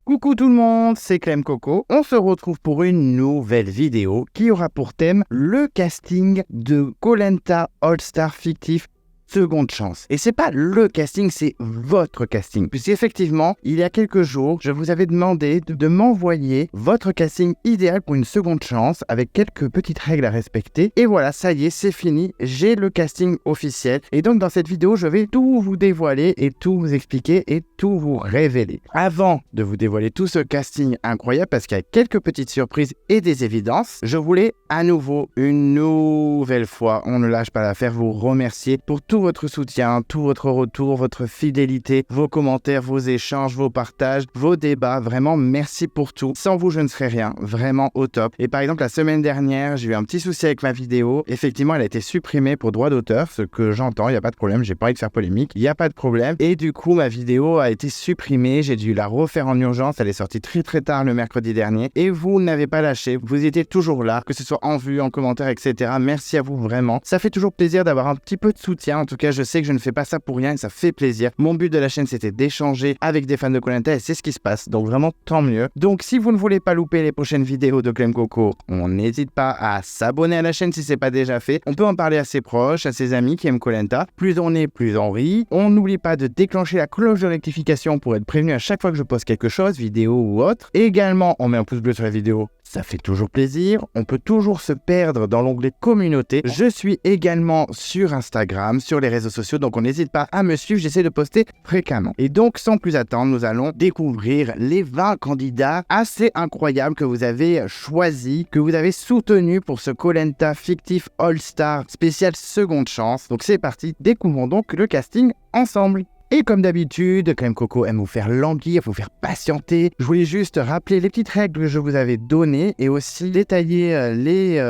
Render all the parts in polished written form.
Coucou tout le monde, c'est Clem Coco. On se retrouve pour une nouvelle vidéo qui aura pour thème le casting de Koh Lanta All-Star fictif Seconde Chance. Et c'est pas le casting, c'est votre casting. Puisqu'effectivement, il y a quelques jours, je vous avais demandé de m'envoyer votre casting idéal pour une seconde chance avec quelques petites règles à respecter. Et voilà, ça y est, c'est fini. J'ai le casting officiel. Et donc, dans cette vidéo, je vais tout vous dévoiler et tout vous expliquer et tout vous révéler. Avant de vous dévoiler tout ce casting incroyable, parce qu'il y a quelques petites surprises et des évidences, je voulais à nouveau, une nouvelle fois, on ne lâche pas l'affaire, vous remercier pour tout votre soutien, tout votre retour, votre fidélité, vos commentaires, vos échanges, vos partages, vos débats. Vraiment, merci pour tout. Sans vous, je ne serais rien. Vraiment au top. Et par exemple, la semaine dernière, j'ai eu un petit souci avec ma vidéo. Effectivement, elle a été supprimée pour droit d'auteur, ce que j'entends, il n'y a pas de problème. J'ai pas envie de faire polémique, il n'y a pas de problème. Et du coup, ma vidéo a été supprimée. J'ai dû la refaire en urgence. Elle est sortie très tard le mercredi dernier. Et vous n'avez pas lâché. Vous étiez toujours là, que ce soit en vue, en commentaire, etc. Merci à vous vraiment. Ça fait toujours plaisir d'avoir un petit peu de soutien. En tout cas, je sais que je ne fais pas ça pour rien et ça fait plaisir. Mon but de la chaîne, c'était d'échanger avec des fans de Koh Lanta et c'est ce qui se passe. Donc vraiment, tant mieux. Donc si vous ne voulez pas louper les prochaines vidéos de Clem Coco, on n'hésite pas à s'abonner à la chaîne si c'est pas déjà fait. On peut en parler à ses proches, à ses amis qui aiment Koh Lanta. Plus on est, plus on rit. On n'oublie pas de déclencher la cloche de rectification pour être prévenu à chaque fois que je poste quelque chose, vidéo ou autre. Et également, on met un pouce bleu sur la vidéo. Ça fait toujours plaisir. On peut toujours se perdre dans l'onglet communauté. Je suis également sur Instagram, sur les réseaux sociaux, donc on n'hésite pas à me suivre. J'essaie de poster fréquemment. Et donc, sans plus attendre, nous allons découvrir les 20 candidats assez incroyables que vous avez choisis, que vous avez soutenus pour ce Koh Lanta fictif All-Star spécial Seconde Chance. Donc c'est parti, découvrons donc le casting ensemble. Et comme d'habitude, Clem Coco aime vous faire languir, vous faire patienter. Je voulais juste rappeler les petites règles que je vous avais données et aussi détailler les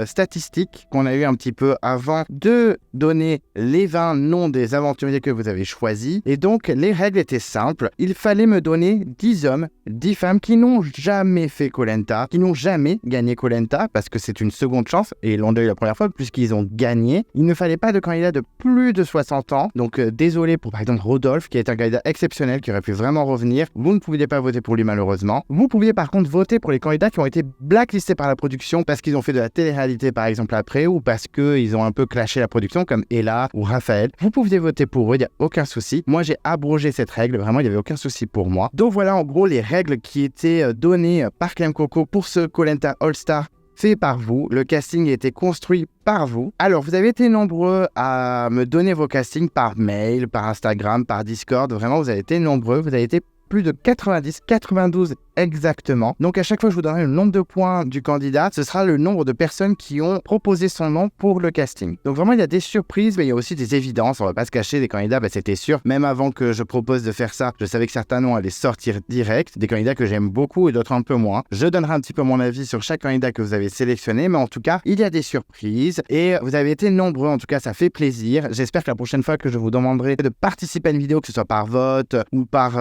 statistiques qu'on a eu un petit peu avant de donner les 20 noms des aventuriers que vous avez choisis. Et donc, les règles étaient simples. Il fallait me donner 10 hommes, 10 femmes qui n'ont jamais fait Koh Lanta, qui n'ont jamais gagné Koh Lanta parce que c'est une seconde chance et ils l'ont eu la première fois puisqu'ils ont gagné. Il ne fallait pas de candidats de plus de 60 ans. Donc, désolé pour par exemple Rodolphe, qui est un candidat exceptionnel, qui aurait pu vraiment revenir. Vous ne pouviez pas voter pour lui malheureusement. Vous pouviez par contre voter pour les candidats qui ont été blacklistés par la production parce qu'ils ont fait de la télé-réalité par exemple après ou parce qu'ils ont un peu clashé la production comme Ella ou Raphaël. Vous pouviez voter pour eux, il n'y a aucun souci. Moi j'ai abrogé cette règle, vraiment il n'y avait aucun souci pour moi. Donc voilà en gros les règles qui étaient données par Clem Coco pour ce Koh Lanta All-Star fait par vous. Le casting a été construit par vous. Alors, vous avez été nombreux à me donner vos castings par mail, par Instagram, par Discord. Vraiment, vous avez été nombreux. Vous avez été plus de 90, 92 exactement. Donc à chaque fois que je vous donnerai le nombre de points du candidat, ce sera le nombre de personnes qui ont proposé son nom pour le casting. Donc vraiment il y a des surprises, mais il y a aussi des évidences. On va pas se cacher, des candidats, c'était sûr. Même avant que je propose de faire ça, je savais que certains noms allaient sortir direct. Des candidats que j'aime beaucoup et d'autres un peu moins. Je donnerai un petit peu mon avis sur chaque candidat que vous avez sélectionné, mais en tout cas, il y a des surprises et vous avez été nombreux. En tout cas, ça fait plaisir. J'espère que la prochaine fois que je vous demanderai de participer à une vidéo, que ce soit par vote ou par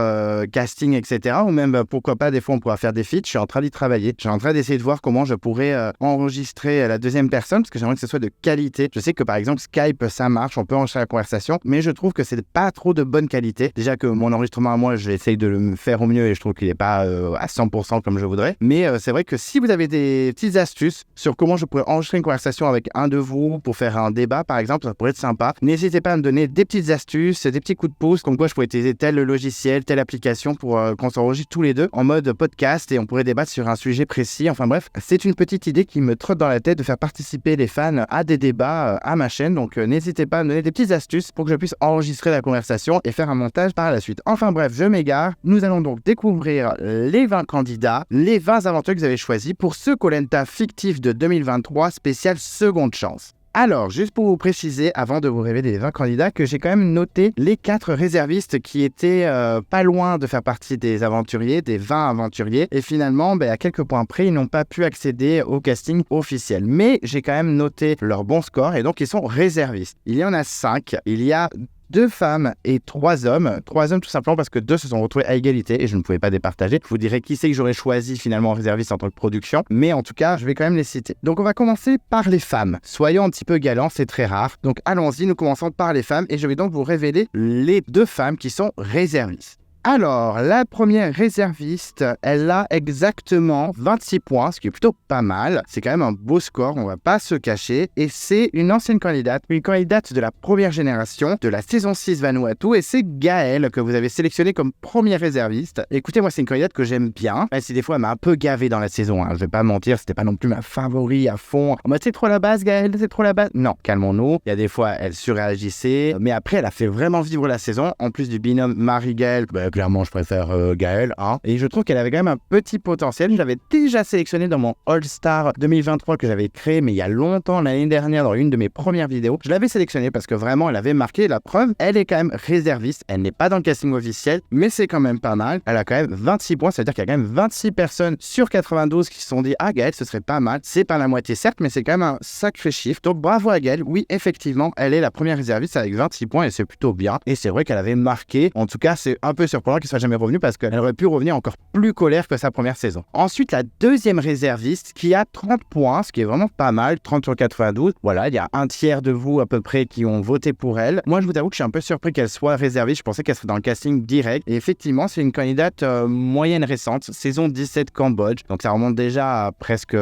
casting, etc. ou même pourquoi pas des fois on pourra faire des feats. Je suis en train d'y travailler. Je suis en train d'essayer de voir comment je pourrais enregistrer la deuxième personne parce que j'aimerais que ce soit de qualité. Je sais que par exemple Skype ça marche, on peut enregistrer la conversation, mais je trouve que c'est pas trop de bonne qualité. Déjà que mon enregistrement à moi, j'essaye de le faire au mieux et je trouve qu'il est pas à 100% comme je voudrais. Mais c'est vrai que si vous avez des petites astuces sur comment je pourrais enregistrer une conversation avec un de vous pour faire un débat par exemple, ça pourrait être sympa. N'hésitez pas à me donner des petites astuces, des petits coups de pouce, comme quoi je pourrais utiliser tel logiciel, telle application pour qu'on s'enregistre tous les deux en mode podcast et on pourrait débattre sur un sujet précis. Enfin bref, c'est une petite idée qui me trotte dans la tête de faire participer les fans à des débats à ma chaîne. Donc n'hésitez pas à me donner des petites astuces pour que je puisse enregistrer la conversation et faire un montage par la suite. Enfin bref, je m'égare. Nous allons donc découvrir les 20 candidats, les 20 aventures que vous avez choisis pour ce Koh Lanta fictif de 2023 spécial Seconde Chance. Alors, juste pour vous préciser, avant de vous révéler les 20 candidats, que j'ai quand même noté les 4 réservistes qui étaient pas loin de faire partie des aventuriers, des 20 aventuriers. Et finalement, à quelques points près, ils n'ont pas pu accéder au casting officiel. Mais j'ai quand même noté leur bon score et donc ils sont réservistes. Il y en a 5. Il y a 2 femmes et 3 hommes. 3 hommes tout simplement parce que 2 se sont retrouvés à égalité et je ne pouvais pas départager. Je vous dirai qui c'est que j'aurais choisi finalement en réserviste en tant que production. Mais en tout cas, je vais quand même les citer. Donc on va commencer par les femmes. Soyons un petit peu galants, c'est très rare. Donc allons-y, nous commençons par les femmes et je vais donc vous révéler les 2 femmes qui sont réservistes. Alors, la première réserviste, elle a exactement 26 points, ce qui est plutôt pas mal. C'est quand même un beau score, on va pas se cacher. Et c'est une ancienne candidate, une candidate de la première génération, de la saison 6 Vanuatu. Et c'est Gaëlle que vous avez sélectionnée comme première réserviste. Écoutez, moi, c'est une candidate que j'aime bien. Même si des fois, elle m'a un peu gavé dans la saison. Je vais pas mentir, c'était pas non plus ma favori à fond. En mode, c'est trop la base, Gaëlle, c'est trop la base. Non, calmons-nous. Il y a des fois, elle surréagissait. Mais après, elle a fait vraiment vivre la saison. En plus du binôme Marie-Gaëlle, clairement, je préfère Gaëlle. Et je trouve qu'elle avait quand même un petit potentiel. Je l'avais déjà sélectionnée dans mon All-Star 2023 que j'avais créé, mais il y a longtemps, l'année dernière, dans une de mes premières vidéos. Je l'avais sélectionnée parce que vraiment, elle avait marqué la preuve. Elle est quand même réserviste. Elle n'est pas dans le casting officiel, mais c'est quand même pas mal. Elle a quand même 26 points. Ça veut dire qu'il y a quand même 26 personnes sur 92 qui se sont dit « Ah, Gaëlle, ce serait pas mal. » C'est pas la moitié, certes, mais c'est quand même un sacré chiffre. Donc, bravo à Gaëlle. Oui, effectivement, elle est la première réserviste avec 26 points et c'est plutôt bien. Et c'est vrai qu'elle avait marqué. En tout cas, c'est un peu surprenant qu'elle soit jamais revenue parce qu'elle aurait pu revenir encore plus colère que sa première saison. Ensuite, la deuxième réserviste qui a 30 points, ce qui est vraiment pas mal, 30 sur 92. Voilà, il y a un tiers de vous à peu près qui ont voté pour elle. Moi, je vous avoue que je suis un peu surpris qu'elle soit réserviste. Je pensais qu'elle serait dans le casting direct. Et effectivement, c'est une candidate moyenne récente, saison 17 Cambodge. Donc ça remonte déjà à presque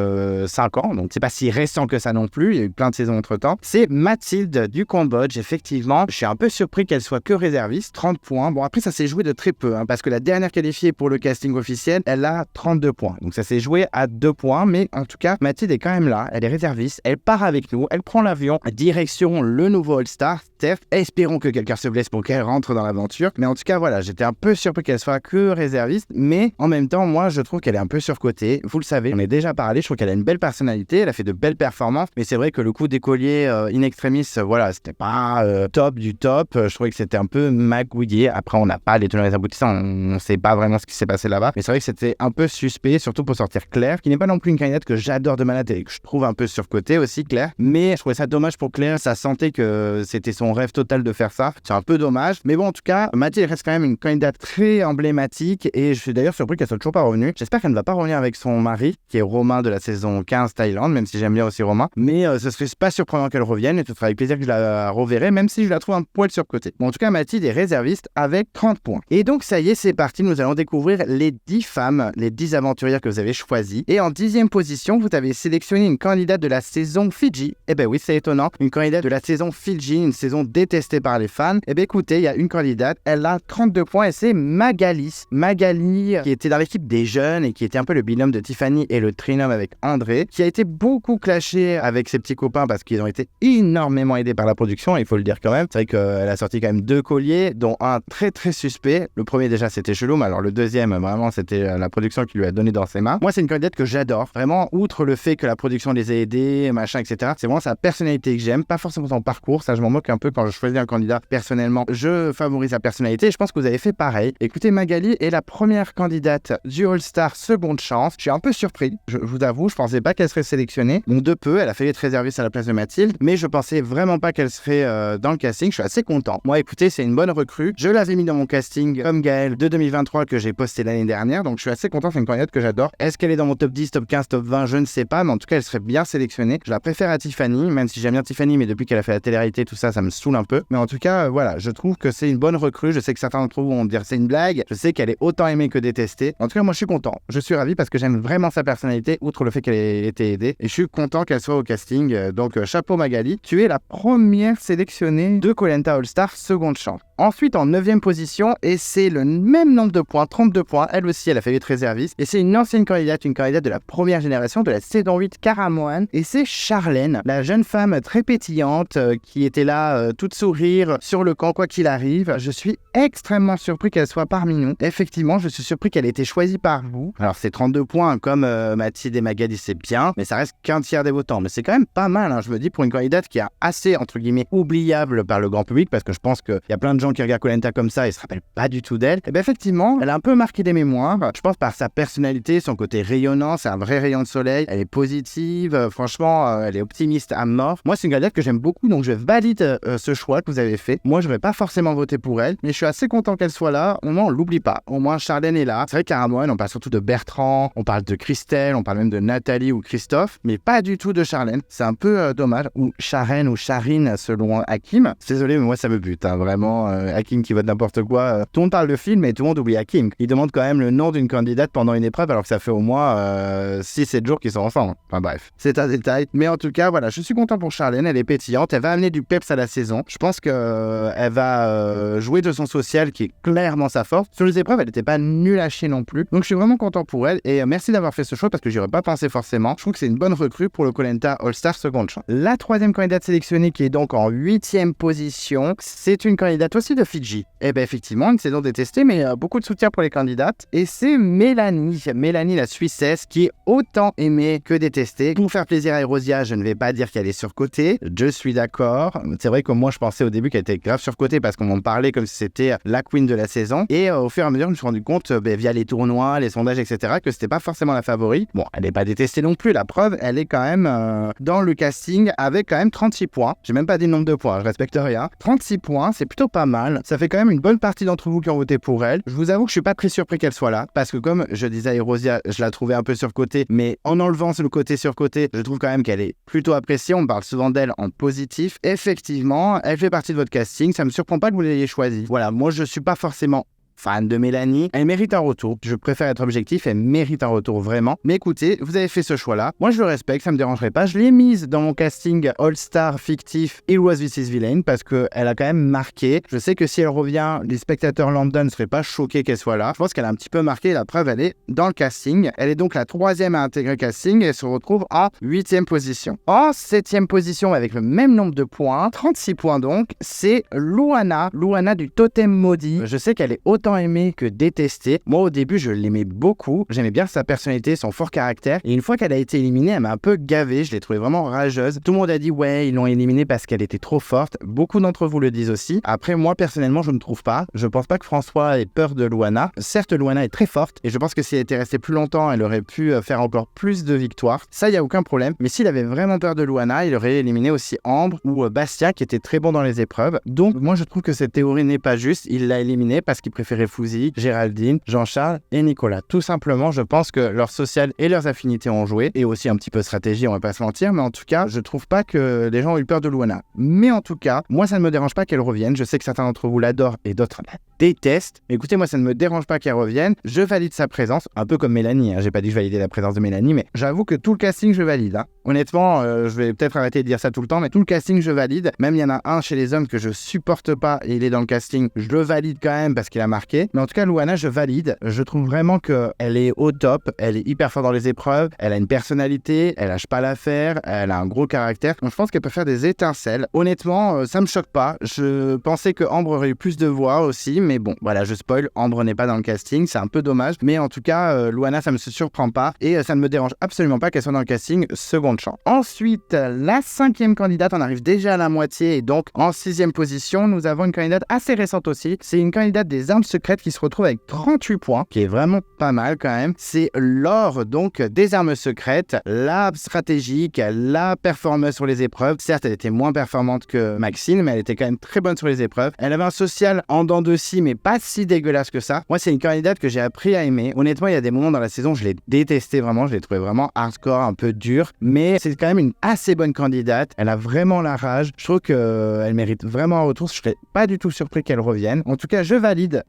5 ans. Donc c'est pas si récent que ça non plus. Il y a eu plein de saisons entre-temps. C'est Mathilde du Cambodge, effectivement. Je suis un peu surpris qu'elle soit que réserviste, 30 points. Bon, après, ça s'est joué de très peu, parce que la dernière qualifiée pour le casting officiel, elle a 32 points. Donc ça s'est joué à 2 points, mais en tout cas, Mathilde est quand même là, elle est réserviste, elle part avec nous, elle prend l'avion, direction le nouveau All-Star, Steph. Espérons que quelqu'un se blesse pour qu'elle rentre dans l'aventure. Mais en tout cas, voilà, j'étais un peu surpris qu'elle soit que réserviste, mais en même temps, moi, je trouve qu'elle est un peu surcotée. Vous le savez, on est déjà parlé, je trouve qu'elle a une belle personnalité, elle a fait de belles performances, mais c'est vrai que le coup d'écolier in extremis, voilà, c'était pas top du top. Je trouvais que c'était un peu magouillé. Après, on n'a pas les tenants et les aboutissants, on sait pas vraiment ce qui s'est passé là-bas, mais c'est vrai que c'était un peu suspect, surtout pour sortir Claire, qui n'est pas non plus une candidate que j'adore de malade et que je trouve un peu surcotée aussi, Claire, mais je trouvais ça dommage pour Claire, ça sentait que c'était son rêve total de faire ça, c'est un peu dommage, mais bon, en tout cas, Mathilde reste quand même une candidate très emblématique et je suis d'ailleurs surpris qu'elle soit toujours pas revenue. J'espère qu'elle ne va pas revenir avec son mari, qui est Romain de la saison 15 Thaïlande, même si j'aime bien aussi Romain, mais ce serait pas surprenant qu'elle revienne et ce sera avec plaisir que je la reverrai, même si je la trouve un poil surcotée. Bon, en tout cas, Mathilde est réserviste avec 30 points. Et donc, ça y est, c'est parti, nous allons découvrir les 10 femmes, les 10 aventurières que vous avez choisies. Et en 10e position, vous avez sélectionné une candidate de la saison Fidji. Eh ben oui, c'est étonnant. Une candidate de la saison Fidji, une saison détestée par les fans. Eh ben écoutez, il y a une candidate, elle a 32 points et c'est Magali. Magali, qui était dans l'équipe des jeunes et qui était un peu le binôme de Tiffany et le trinôme avec André, qui a été beaucoup clashé avec ses petits copains parce qu'ils ont été énormément aidés par la production, il faut le dire quand même. C'est vrai qu'elle a sorti quand même 2 colliers, dont un très très suspect. Le premier déjà c'était chelou, mais alors le deuxième vraiment c'était la production qui lui a donné dans ses mains. Moi c'est une candidate que j'adore, vraiment, outre le fait que la production les a aidés, machin, etc. C'est vraiment sa personnalité que j'aime, pas forcément son parcours, ça je m'en moque un peu quand je choisis un candidat personnellement, je favorise sa personnalité et je pense que vous avez fait pareil. Écoutez, Magali est la première candidate du All-Star seconde chance, je suis un peu surpris, je vous avoue, je pensais pas qu'elle serait sélectionnée, bon de peu, elle a fait les réservistes à la place de Mathilde, mais je pensais vraiment pas qu'elle serait dans le casting, je suis assez content. Moi écoutez, c'est une bonne recrue, je l'avais mis dans mon casting comme Gaëlle de 2023 que j'ai posté l'année dernière, donc je suis assez content, c'est une candidate que j'adore. Est-ce qu'elle est dans mon top 10, top 15, top 20, je ne sais pas, mais en tout cas elle serait bien sélectionnée. Je la préfère à Tiffany, même si j'aime bien Tiffany, mais depuis qu'elle a fait la télé-réalité, tout ça, ça me saoule un peu. Mais en tout cas, voilà, je trouve que c'est une bonne recrue, je sais que certains d'entre vous vont dire c'est une blague, je sais qu'elle est autant aimée que détestée. En tout cas, moi je suis content, je suis ravi parce que j'aime vraiment sa personnalité, outre le fait qu'elle ait été aidée, et je suis content qu'elle soit au casting, donc chapeau Magali, tu es la première sélectionnée de Koh Lanta All-Star seconde chance. Ensuite, en 9e position, et c'est le même nombre de points, 32 points, elle aussi, elle a fait 8 réservistes, et c'est une ancienne candidate, une candidate de la première génération de la saison 8 Caramoan, et c'est Charlène, la jeune femme très pétillante qui était là, toute sourire sur le camp quoi qu'il arrive. Je suis extrêmement surpris qu'elle soit parmi nous. Effectivement, je suis surpris qu'elle ait été choisie par vous. Alors c'est 32 points, comme Mathilde et Magali, c'est bien, mais ça reste qu'un tiers des votants. Mais c'est quand même pas mal, hein, je me dis, pour une candidate qui est assez, entre guillemets, oubliable par le grand public, parce que je pense qu'il y a plein de gens qui regardent Koh Lanta comme ça et se rappellent pas du tout d'elle. Et bien effectivement, elle a un peu marqué des mémoires. Je pense par sa personnalité, son côté rayonnant, c'est un vrai rayon de soleil. Elle est positive, franchement, elle est optimiste à mort. Moi, c'est une candidate que j'aime beaucoup, donc je valide ce choix que vous avez fait. Moi, je vais pas forcément voter pour elle, mais je suis assez content qu'elle soit là. Au moins, on l'oublie pas. Au moins, Charlène est là. C'est vrai qu'à Moine, on parle surtout de Bertrand, on parle de Christelle, on parle même de Nathalie ou Christophe, mais pas du tout de Charlène. C'est un peu dommage. Ou Charène ou Charine, selon Hakim. Désolé, mais moi, ça me bute, hein, vraiment. Hakim qui vote n'importe quoi. Tout le monde parle de film, mais tout le monde oublie Hakim. Il demande quand même le nom d'une candidate pendant une épreuve, alors que ça fait au moins 6-7 jours qu'ils sont ensemble. Enfin bref, c'est un détail. Mais en tout cas, voilà, je suis content pour Charlène. Elle est pétillante. Elle va amener du peps à la saison. Je pense qu'elle va jouer de son social, qui est clairement sa force. Sur les épreuves, elle n'était pas nulle à chier non plus. Donc je suis vraiment content pour elle. Et merci d'avoir fait ce choix, parce que j'y aurais pas pensé forcément. Je trouve que c'est une bonne recrue pour le Koh Lanta All-Star seconde chance. La troisième candidate sélectionnée, qui est donc en 8e position, c'est une candidate aussi de Fidji. Et bien effectivement, une saison détestée, mais beaucoup de soutien pour les candidates. Et c'est Mélanie. Mélanie, la Suissesse, qui est autant aimée que détestée. Pour faire plaisir à Erosia, je ne vais pas dire qu'elle est surcotée. Je suis d'accord. C'est vrai que moi, je pensais au début qu'elle était grave surcotée, parce qu'on m'en parlait comme si c'était la queen de la saison. Et au fur et à mesure, je me suis rendu compte, via les tournois, les sondages, etc., que c'était pas forcément la favorite. Bon, elle n'est pas détestée non plus. La preuve, elle est quand même dans le casting avec quand même 36 points. J'ai même pas dit le nombre de points, je respecte rien. 36 points, c'est plutôt pas mal. Ça fait quand même une bonne partie d'entre vous qui ont voté pour elle. Je vous avoue que je suis pas très surpris qu'elle soit là, parce que comme je disais à Erosia, je la trouvais un peu surcotée, mais en enlevant le côté surcoté, je trouve quand même qu'elle est plutôt appréciée. On parle souvent d'elle en positif. Effectivement, elle fait partie de votre casting. Ça me surprend pas que vous l'ayez choisie. Voilà, moi je suis pas forcément fan de Mélanie, elle mérite un retour. Je préfère être objectif, elle mérite un retour vraiment. Mais écoutez, vous avez fait ce choix-là. Moi, je le respecte, ça me dérangerait pas. Je l'ai mise dans mon casting All-Star fictif It Was This Is Villain, parce qu'elle a quand même marqué. Je sais que si elle revient, les spectateurs lambda ne seraient pas choqués qu'elle soit là. Je pense qu'elle a un petit peu marqué. La preuve, elle est dans le casting. Elle est donc la 3e à intégrer le casting et elle se retrouve en 8e position. En 7e position, avec le même nombre de points, 36 points donc, c'est Louana. Louana du Totem Maudit. Je sais qu'elle est autant aimée que détestée. Moi, au début, je l'aimais beaucoup. J'aimais bien sa personnalité, son fort caractère. Et une fois qu'elle a été éliminée, elle m'a un peu gavé. Je l'ai trouvée vraiment rageuse. Tout le monde a dit, ouais, ils l'ont éliminée parce qu'elle était trop forte. Beaucoup d'entre vous le disent aussi. Après, moi, personnellement, je ne trouve pas. Je pense pas que François ait peur de Louana. Certes, Louana est très forte. Et je pense que si elle était restée plus longtemps, elle aurait pu faire encore plus de victoires. Ça, il n'y a aucun problème. Mais s'il avait vraiment peur de Louana, il aurait éliminé aussi Ambre ou Bastia, qui était très bon dans les épreuves. Donc, moi, je trouve que cette théorie n'est pas juste. Il l'a éliminé parce qu'il préférait Fouzi, Géraldine, Jean-Charles et Nicolas. Tout simplement, je pense que leur social et leurs affinités ont joué, et aussi un petit peu de stratégie, on va pas se mentir, mais en tout cas, je trouve pas que les gens ont eu peur de Louana. Mais en tout cas, moi, ça ne me dérange pas qu'elle revienne. Je sais que certains d'entre vous l'adorent et d'autres la détestent. Mais écoutez, moi, ça ne me dérange pas qu'elle revienne. Je valide sa présence, un peu comme Mélanie. J'ai pas dit que je validais la présence de Mélanie, mais j'avoue que tout le casting, je valide. Honnêtement, je vais peut-être arrêter de dire ça tout le temps, mais tout le casting, je valide. Même il y en a un chez les hommes que je supporte pas et il est dans le casting, je le valide quand même parce qu'il a marqué. Mais en tout cas, Louana, je valide. Je trouve vraiment qu'elle est au top. Elle est hyper forte dans les épreuves. Elle a une personnalité. Elle lâche pas l'affaire. Elle a un gros caractère. Donc, je pense qu'elle peut faire des étincelles. Honnêtement, ça me choque pas. Je pensais que Ambre aurait eu plus de voix aussi. Mais bon, voilà, je spoil. Ambre n'est pas dans le casting. C'est un peu dommage. Mais en tout cas, Louana, ça me surprend pas. Et ça ne me dérange absolument pas qu'elle soit dans le casting seconde chance. Ensuite, la 5e candidate, on arrive déjà à la moitié. Et donc, en 6e position, nous avons une candidate assez récente aussi. C'est une candidate des armes secrètes qui se retrouve avec 38 points, qui est vraiment pas mal quand même. C'est Laure, donc, des armes secrètes, la stratégique, la performeuse sur les épreuves. Certes, elle était moins performante que Maxine, mais elle était quand même très bonne sur les épreuves. Elle avait un social en dents de scie, mais pas si dégueulasse que ça. Moi, c'est une candidate que j'ai appris à aimer. Honnêtement, il y a des moments dans la saison, je l'ai détestée vraiment, je l'ai trouvée vraiment hardcore, un peu dure, mais c'est quand même une assez bonne candidate. Elle a vraiment la rage. Je trouve qu'elle mérite vraiment un retour. Je serais pas du tout surpris qu'elle revienne. En tout cas, je valide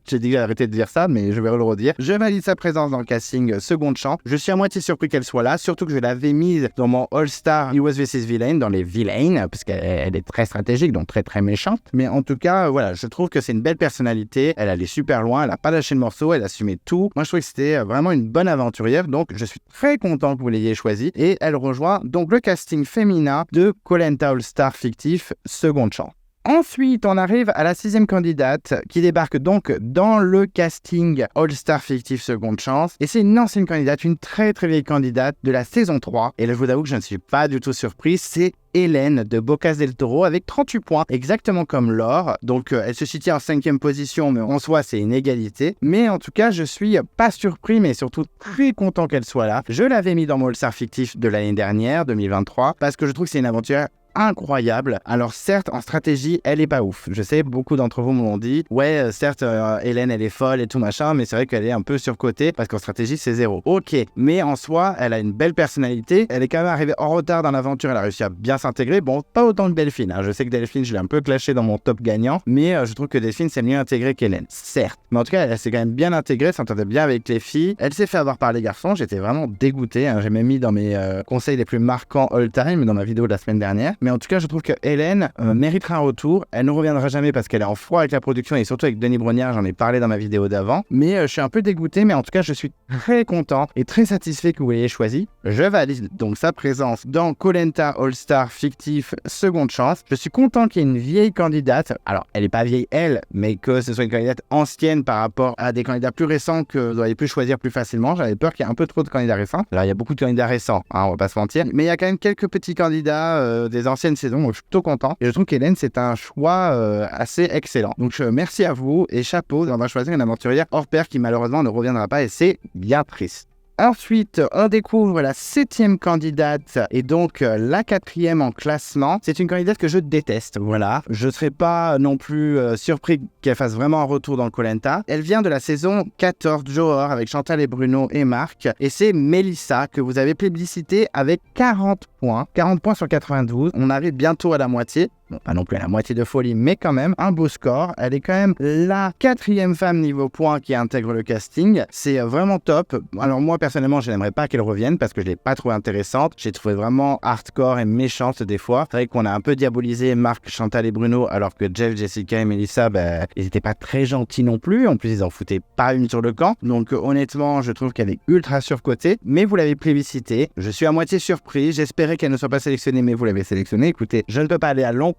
J'ai dit arrêter de dire ça, mais je vais le redire. Je valide sa présence dans le casting seconde chance. Je suis à moitié surpris qu'elle soit là, surtout que je l'avais mise dans mon All-Star US vs Villain, dans les villains, parce qu'elle est très stratégique, donc très très méchante. Mais en tout cas, voilà, je trouve que c'est une belle personnalité. Elle allait super loin, elle a pas lâché le morceau, elle assumait tout. Moi, je trouve que c'était vraiment une bonne aventurière, donc je suis très content que vous l'ayez choisie. Et elle rejoint donc le casting féminin de Koh Lanta All-Star fictif seconde chance. Ensuite, on arrive à la 6e candidate qui débarque donc dans le casting All-Star fictif seconde chance. Et c'est une ancienne candidate, une très très vieille candidate de la saison 3. Et là, je vous avoue que je ne suis pas du tout surpris, c'est Hélène de Bocas del Toro avec 38 points, exactement comme Laure. Donc elle se situe en 5e position, mais en soi c'est une égalité. Mais en tout cas, je suis pas surpris, mais surtout très content qu'elle soit là. Je l'avais mis dans mon All-Star fictif de l'année dernière, 2023, parce que je trouve que c'est une aventure incroyable. Alors certes, en stratégie, elle est pas ouf. Je sais, beaucoup d'entre vous me l'ont dit. Ouais, certes, Hélène, elle est folle et tout machin, mais c'est vrai qu'elle est un peu surcotée parce qu'en stratégie, c'est 0. Ok, mais en soi, elle a une belle personnalité. Elle est quand même arrivée en retard dans l'aventure. Elle a réussi à bien s'intégrer. Bon, pas autant que Delphine. Hein. Je sais que Delphine, je l'ai un peu clashé dans mon top gagnant, mais je trouve que Delphine s'est mieux intégrée qu'Hélène. Certes. Mais en tout cas, elle s'est quand même bien intégrée, s'entendait bien avec les filles. Elle s'est fait avoir par les garçons. J'étais vraiment dégoûté. Hein. J'ai même mis dans mes conseils les plus marquants all-time dans ma vidéo de la semaine dernière. Mais en tout cas, je trouve que Hélène méritera un retour. Elle ne reviendra jamais parce qu'elle est en froid avec la production et surtout avec Denis Brognard. J'en ai parlé dans ma vidéo d'avant. Mais je suis un peu dégoûté. Mais en tout cas, je suis très content et très satisfait que vous l'ayez choisi. Je valide donc sa présence dans Koh Lanta All-Star fictif seconde chance. Je suis content qu'il y ait une vieille candidate. Alors, elle n'est pas vieille, elle, mais que ce soit une candidate ancienne par rapport à des candidats plus récents que vous auriez pu choisir plus facilement. J'avais peur qu'il y ait un peu trop de candidats récents. Alors, il y a beaucoup de candidats récents, hein, on va pas se mentir. Mais il y a quand même quelques petits candidats des anciennes saisons. Donc, je suis plutôt content. Et je trouve qu'Hélène, c'est un choix assez excellent. Donc, merci à vous et chapeau. On va choisir une aventurière hors pair qui malheureusement ne reviendra pas et c'est bien triste. Ensuite, on découvre la 7e candidate et donc la 4e en classement. C'est une candidate que je déteste, voilà. Je ne serais pas non plus surpris qu'elle fasse vraiment un retour dans le Koh Lanta. Elle vient de la saison 14 Johor avec Chantal et Bruno et Marc. Et c'est Mélissa que vous avez plébiscité avec 40 points. 40 points sur 92. On arrive bientôt à la moitié. Bon, pas non plus à la moitié de folie, mais quand même, un beau score. Elle est quand même la 4e femme niveau points qui intègre le casting. C'est vraiment top. Alors moi, personnellement, je n'aimerais pas qu'elle revienne parce que je ne l'ai pas trouvée intéressante. J'ai trouvé vraiment hardcore et méchante des fois. C'est vrai qu'on a un peu diabolisé Marc, Chantal et Bruno, alors que Jeff, Jessica et Mélissa, ils n'étaient pas très gentils non plus. En plus, ils en foutaient pas une sur le camp. Donc honnêtement, je trouve qu'elle est ultra surcotée. Mais vous l'avez plébiscitée. Je suis à moitié surpris. J'espérais qu'elle ne soit pas sélectionnée, mais vous l'avez sélectionnée. Écoutez, je ne peux pas aller à l'encontre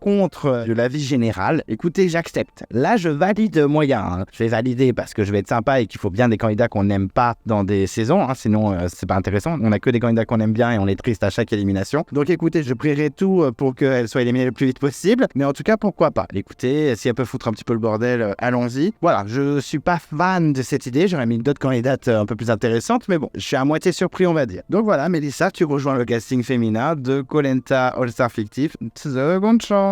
de l'avis général. Écoutez, j'accepte. Là, je valide moyen. Hein. Je vais valider parce que je vais être sympa et qu'il faut bien des candidats qu'on n'aime pas dans des saisons. Hein, sinon, c'est pas intéressant. On a que des candidats qu'on aime bien et on est triste à chaque élimination. Donc, écoutez, je prierai tout pour qu'elle soit éliminée le plus vite possible. Mais en tout cas, pourquoi pas. Écoutez, si elle peut foutre un petit peu le bordel, allons-y. Voilà, je suis pas fan de cette idée. J'aurais mis d'autres candidates un peu plus intéressantes. Mais bon, je suis à moitié surpris, on va dire. Donc voilà, Mélissa, tu rejoins le casting féminin de Koh Lanta All-Star fictif. Seconde chance.